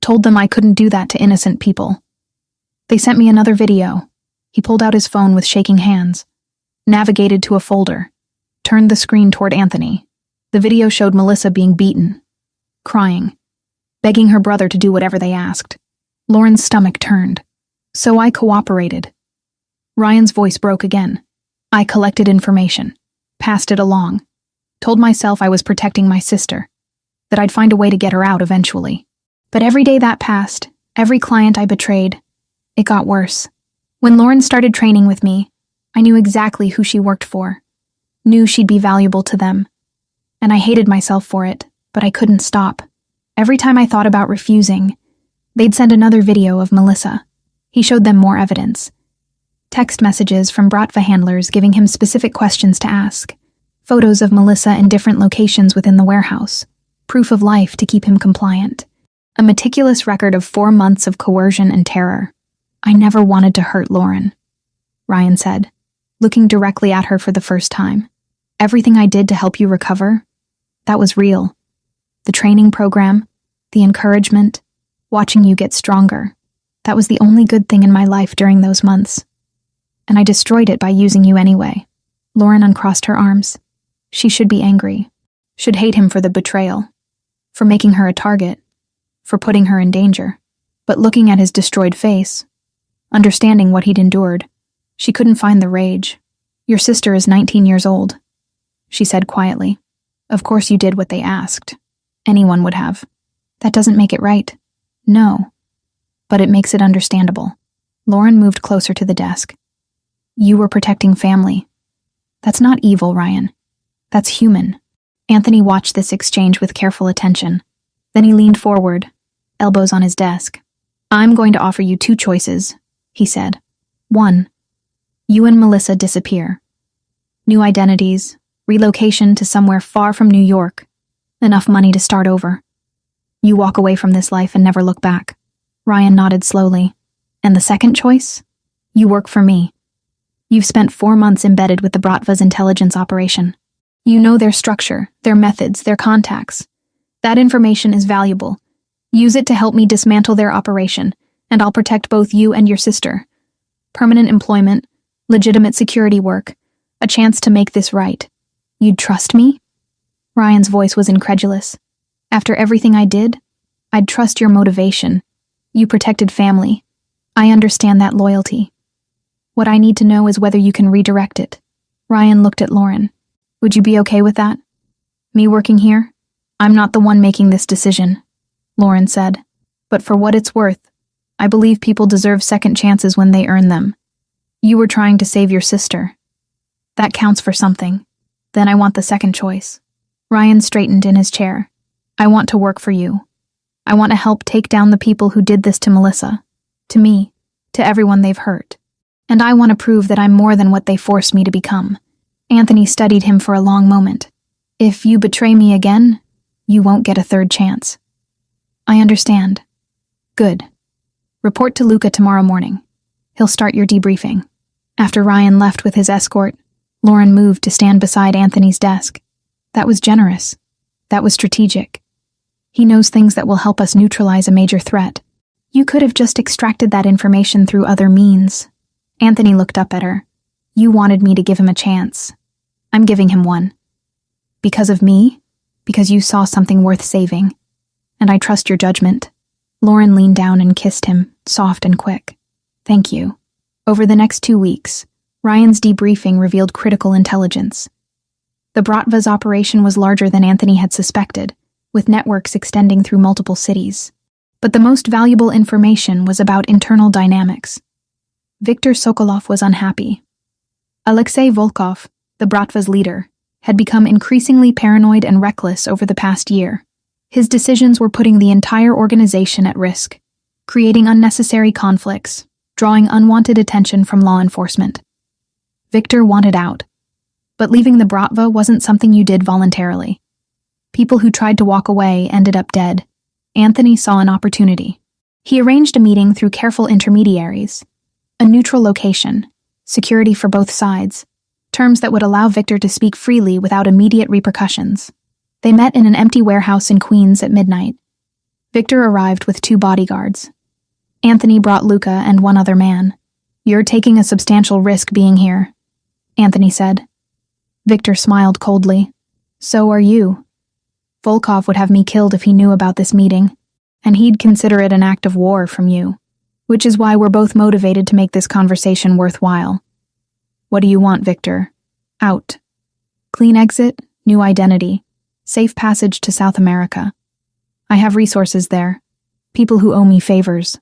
Told them I couldn't do that to innocent people. They sent me another video." He pulled out his phone with shaking hands, navigated to a folder, turned the screen toward Anthony. The video showed Melissa being beaten, crying, begging her brother to do whatever they asked. Lauren's stomach turned. "So I cooperated." Ryan's voice broke again. "I collected information, passed it along, told myself I was protecting my sister, that I'd find a way to get her out eventually. But every day that passed, every client I betrayed, it got worse. When Lauren started training with me, I knew exactly who she worked for, knew she'd be valuable to them. And I hated myself for it, but I couldn't stop. Every time I thought about refusing, they'd send another video of Melissa." He showed them more evidence. Text messages from Bratva handlers giving him specific questions to ask. Photos of Melissa in different locations within the warehouse. Proof of life to keep him compliant. A meticulous record of 4 months of coercion and terror. "I never wanted to hurt Lauren," Ryan said, looking directly at her for the first time. "Everything I did to help you recover, that was real. The training program, the encouragement, watching you get stronger. That was the only good thing in my life during those months. And I destroyed it by using you anyway." Lauren uncrossed her arms. She should be angry, should hate him for the betrayal, for making her a target, for putting her in danger. But looking at his destroyed face, understanding what he'd endured, she couldn't find the rage. "Your sister is 19 years old," she said quietly. "Of course you did what they asked. Anyone would have. That doesn't make it right." "No, but it makes it understandable." Lauren moved closer to the desk. "You were protecting family. That's not evil, Ryan. That's human." Anthony watched this exchange with careful attention. Then he leaned forward, elbows on his desk. "I'm going to offer you 2 choices," he said. "1, you and Melissa disappear. New identities, relocation to somewhere far from New York, enough money to start over. You walk away from this life and never look back." Ryan nodded slowly. "And the second choice? You work for me. You've spent 4 months embedded with the Bratva's intelligence operation. You know their structure, their methods, their contacts. That information is valuable. Use it to help me dismantle their operation, and I'll protect both you and your sister. Permanent employment, legitimate security work, a chance to make this right. You'd trust me?" Ryan's voice was incredulous. "After everything I did, I'd trust your motivation. You protected family. I understand that loyalty. What I need to know is whether you can redirect it." Ryan looked at Lauren. "Would you be okay with that? Me working here? I'm not the one making this decision," Lauren said. "But for what it's worth, I believe people deserve second chances when they earn them. You were trying to save your sister. That counts for something. Then I want the second choice." Ryan straightened in his chair. "I want to work for you. I want to help take down the people who did this to Melissa, to me, to everyone they've hurt. And I want to prove that I'm more than what they forced me to become." Anthony studied him for a long moment. "If you betray me again, you won't get a third chance." "I understand." "Good. Report to Luca tomorrow morning. He'll start your debriefing." After Ryan left with his escort, Lauren moved to stand beside Anthony's desk. That was generous. That was strategic. He knows things that will help us neutralize a major threat. You could have just extracted that information through other means. Anthony looked up at her. You wanted me to give him a chance. I'm giving him one. Because of me? Because you saw something worth saving. And I trust your judgment. Lauren leaned down and kissed him, soft and quick. Thank you. Over the next 2 weeks, Ryan's debriefing revealed critical intelligence. The Bratva's operation was larger than Anthony had suspected, with networks extending through multiple cities. But the most valuable information was about internal dynamics. Viktor Sokolov was unhappy. Alexei Volkov, the Bratva's leader, had become increasingly paranoid and reckless over the past year. His decisions were putting the entire organization at risk, creating unnecessary conflicts, drawing unwanted attention from law enforcement. Viktor wanted out. But leaving the Bratva wasn't something you did voluntarily. People who tried to walk away ended up dead. Anthony saw an opportunity. He arranged a meeting through careful intermediaries, a neutral location, security for both sides, terms that would allow Viktor to speak freely without immediate repercussions. They met in an empty warehouse in Queens at midnight. Viktor arrived with 2 bodyguards. Anthony brought Luca and 1 other man. You're taking a substantial risk being here, Anthony said. Viktor smiled coldly. So are you. Volkov would have me killed if he knew about this meeting, and he'd consider it an act of war from you, which is why we're both motivated to make this conversation worthwhile. What do you want, Viktor? Out. Clean exit, new identity, safe passage to South America. I have resources there, people who owe me favors.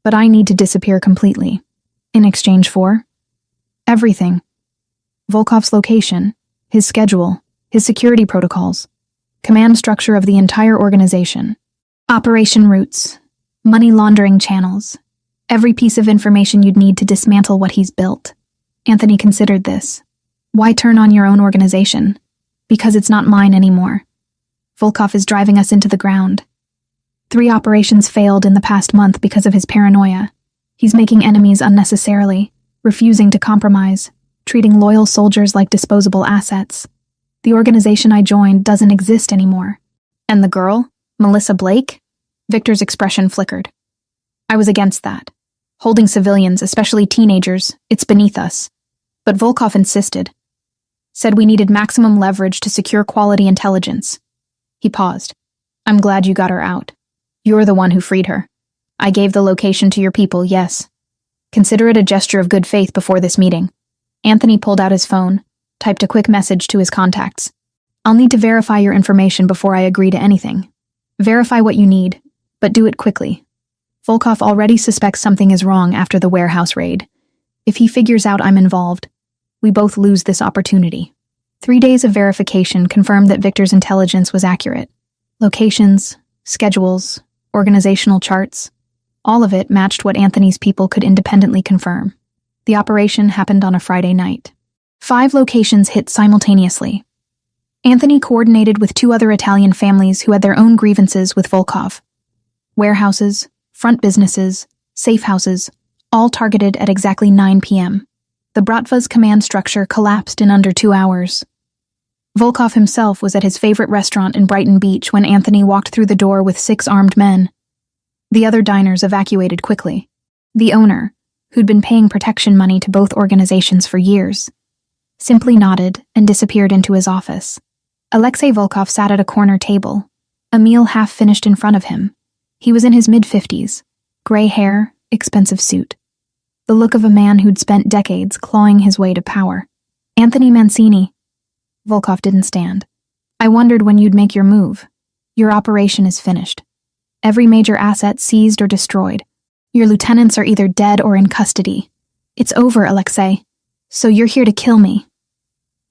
But I need to disappear completely. In exchange for? Everything. Volkov's location, his schedule, his security protocols, command structure of the entire organization, operation routes, money laundering channels, every piece of information you'd need to dismantle what he's built. Anthony considered this. Why turn on your own organization? Because it's not mine anymore. Volkov is driving us into the ground. 3 operations failed in the past month because of his paranoia. He's making enemies unnecessarily, refusing to compromise, treating loyal soldiers like disposable assets. The organization I joined doesn't exist anymore. And the girl, Melissa Blake? Viktor's expression flickered. I was against that. Holding civilians, especially teenagers, it's beneath us. But Volkov insisted. Said we needed maximum leverage to secure quality intelligence. He paused. I'm glad you got her out. You're the one who freed her. I gave the location to your people, yes. Consider it a gesture of good faith before this meeting. Anthony pulled out his phone, typed a quick message to his contacts. I'll need to verify your information before I agree to anything. Verify what you need, but do it quickly. Volkov already suspects something is wrong after the warehouse raid. If he figures out I'm involved, we both lose this opportunity. 3 days of verification confirmed that Viktor's intelligence was accurate. Locations, schedules, organizational charts, all of it matched what Anthony's people could independently confirm. The operation happened on a Friday night. 5 locations hit simultaneously. Anthony coordinated with 2 other Italian families who had their own grievances with Volkov. Warehouses, front businesses, safe houses, all targeted at exactly 9 p.m. The Bratva's command structure collapsed in under 2 hours. Volkov himself was at his favorite restaurant in Brighton Beach when Anthony walked through the door with 6 armed men. The other diners evacuated quickly. The owner, who'd been paying protection money to both organizations for years, simply nodded and disappeared into his office. Alexei Volkov sat at a corner table, a meal half finished in front of him. He was in his mid-50s, gray hair, expensive suit. The look of a man who'd spent decades clawing his way to power. Anthony Mancini. Volkov didn't stand. I wondered when you'd make your move. Your operation is finished. Every major asset seized or destroyed. Your lieutenants are either dead or in custody. It's over, Alexei. So you're here to kill me.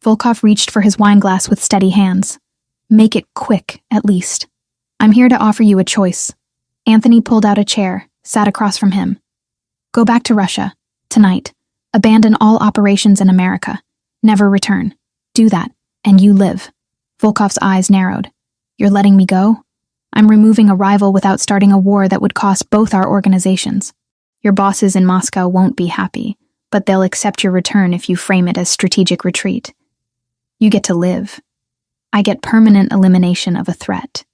Volkov reached for his wine glass with steady hands. Make it quick, at least. I'm here to offer you a choice. Anthony pulled out a chair, sat across from him. Go back to Russia, tonight. Abandon all operations in America. Never return. Do that, and you live. Volkov's eyes narrowed. You're letting me go? I'm removing a rival without starting a war that would cost both our organizations. Your bosses in Moscow won't be happy. but they'll accept your return if you frame it as strategic retreat. You get to live. I get permanent elimination of a threat.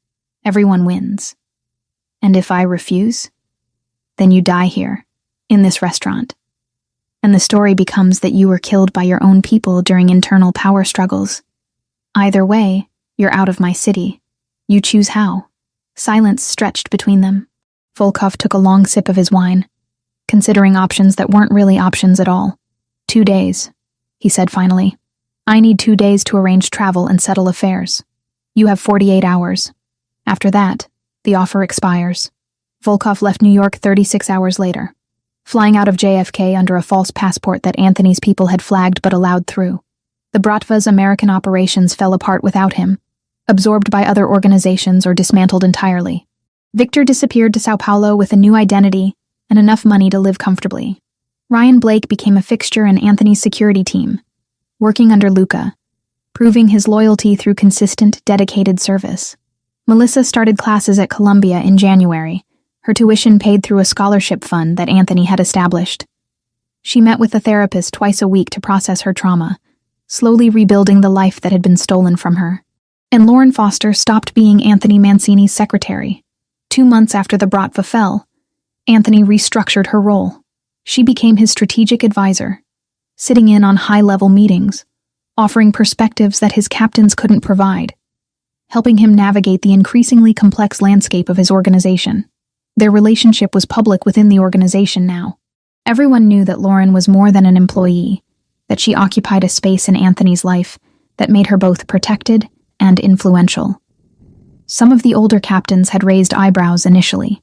Everyone wins. And if I refuse, then you die here, in this restaurant. And the story becomes that you were killed by your own people during internal power struggles. Either way, you're out of my city. You choose how. Silence stretched between them. Volkov took a long sip of his wine, considering options that weren't really options at all. 2 days, he said finally. I need 2 days to arrange travel and settle affairs. You have 48 hours. After that, the offer expires. Volkov left New York 36 hours later, flying out of JFK under a false passport that Anthony's people had flagged but allowed through. The Bratva's American operations fell apart without him, absorbed by other organizations or dismantled entirely. Victor disappeared to Sao Paulo with a new identity and enough money to live comfortably. Ryan Blake became a fixture in Anthony's security team, working under Luca, proving his loyalty through consistent, dedicated service. Melissa started classes at Columbia in January, her tuition paid through a scholarship fund that Anthony had established. She met with a therapist twice a week to process her trauma, slowly rebuilding the life that had been stolen from her. And Lauren Foster stopped being Anthony Mancini's secretary. 2 months after the Bratva fell, Anthony restructured her role. She became his strategic advisor, sitting in on high-level meetings, offering perspectives that his captains couldn't provide, helping him navigate the increasingly complex landscape of his organization. Their relationship was public within the organization now. Everyone knew that Lauren was more than an employee, that she occupied a space in Anthony's life that made her both protected and influential. Some of the older captains had raised eyebrows initially,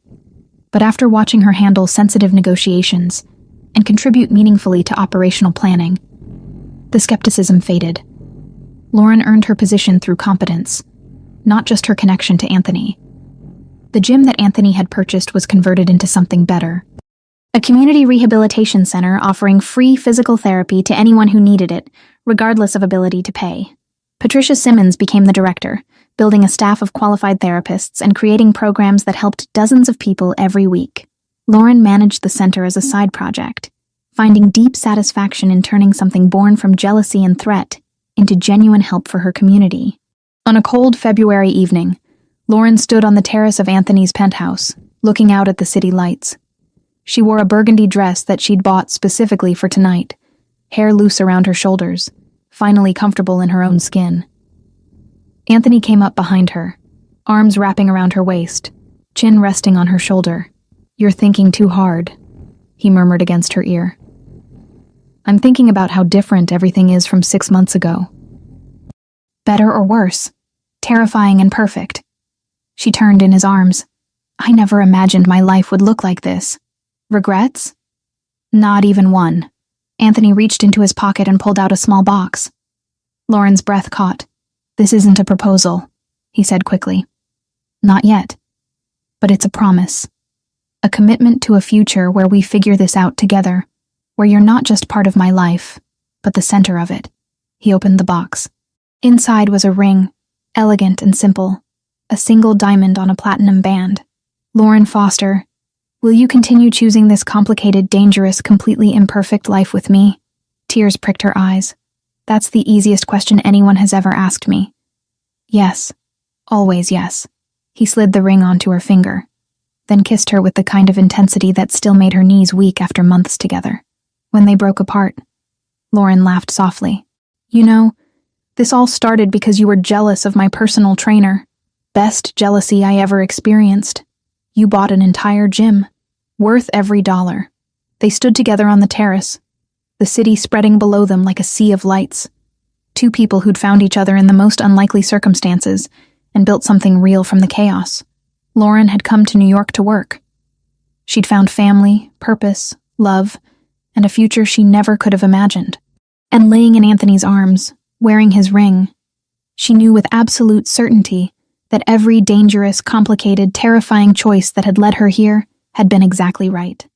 but after watching her handle sensitive negotiations and contribute meaningfully to operational planning, the skepticism faded. Lauren earned her position through competence, not just her connection to Anthony. The gym that Anthony had purchased was converted into something better. A community rehabilitation center offering free physical therapy to anyone who needed it, regardless of ability to pay. Patricia Simmons became the director, building a staff of qualified therapists and creating programs that helped dozens of people every week. Lauren managed the center as a side project, finding deep satisfaction in turning something born from jealousy and threat into genuine help for her community. On a cold February evening, Lauren stood on the terrace of Anthony's penthouse, looking out at the city lights. She wore a burgundy dress that she'd bought specifically for tonight, hair loose around her shoulders, finally comfortable in her own skin. Anthony came up behind her, arms wrapping around her waist, chin resting on her shoulder. "You're thinking too hard," he murmured against her ear. "I'm thinking about how different everything is from 6 months ago. Better or worse? Terrifying and perfect." She turned in his arms. "I never imagined my life would look like this." "Regrets?" "Not even one." Anthony reached into his pocket and pulled out a small box. Lauren's breath caught. "This isn't a proposal," he said quickly. "Not yet. But it's a promise. A commitment to a future where we figure this out together, where you're not just part of my life, but the center of it." He opened the box. Inside was a ring, elegant and simple, a single diamond on a platinum band. "Lauren Foster, will you continue choosing this complicated, dangerous, completely imperfect life with me?" Tears pricked her eyes. "That's the easiest question anyone has ever asked me." "Yes. Always yes." He slid the ring onto her finger, then kissed her with the kind of intensity that still made her knees weak after months together. When they broke apart, Lauren laughed softly. "You know, this all started because you were jealous of my personal trainer. Best jealousy I ever experienced. You bought an entire gym, worth every dollar." They stood together on the terrace, the city spreading below them like a sea of lights. Two people who'd found each other in the most unlikely circumstances and built something real from the chaos. Lauren had come to New York to work. She'd found family, purpose, love, and a future she never could have imagined. And laying in Anthony's arms, wearing his ring, she knew with absolute certainty that every dangerous, complicated, terrifying choice that had led her here had been exactly right.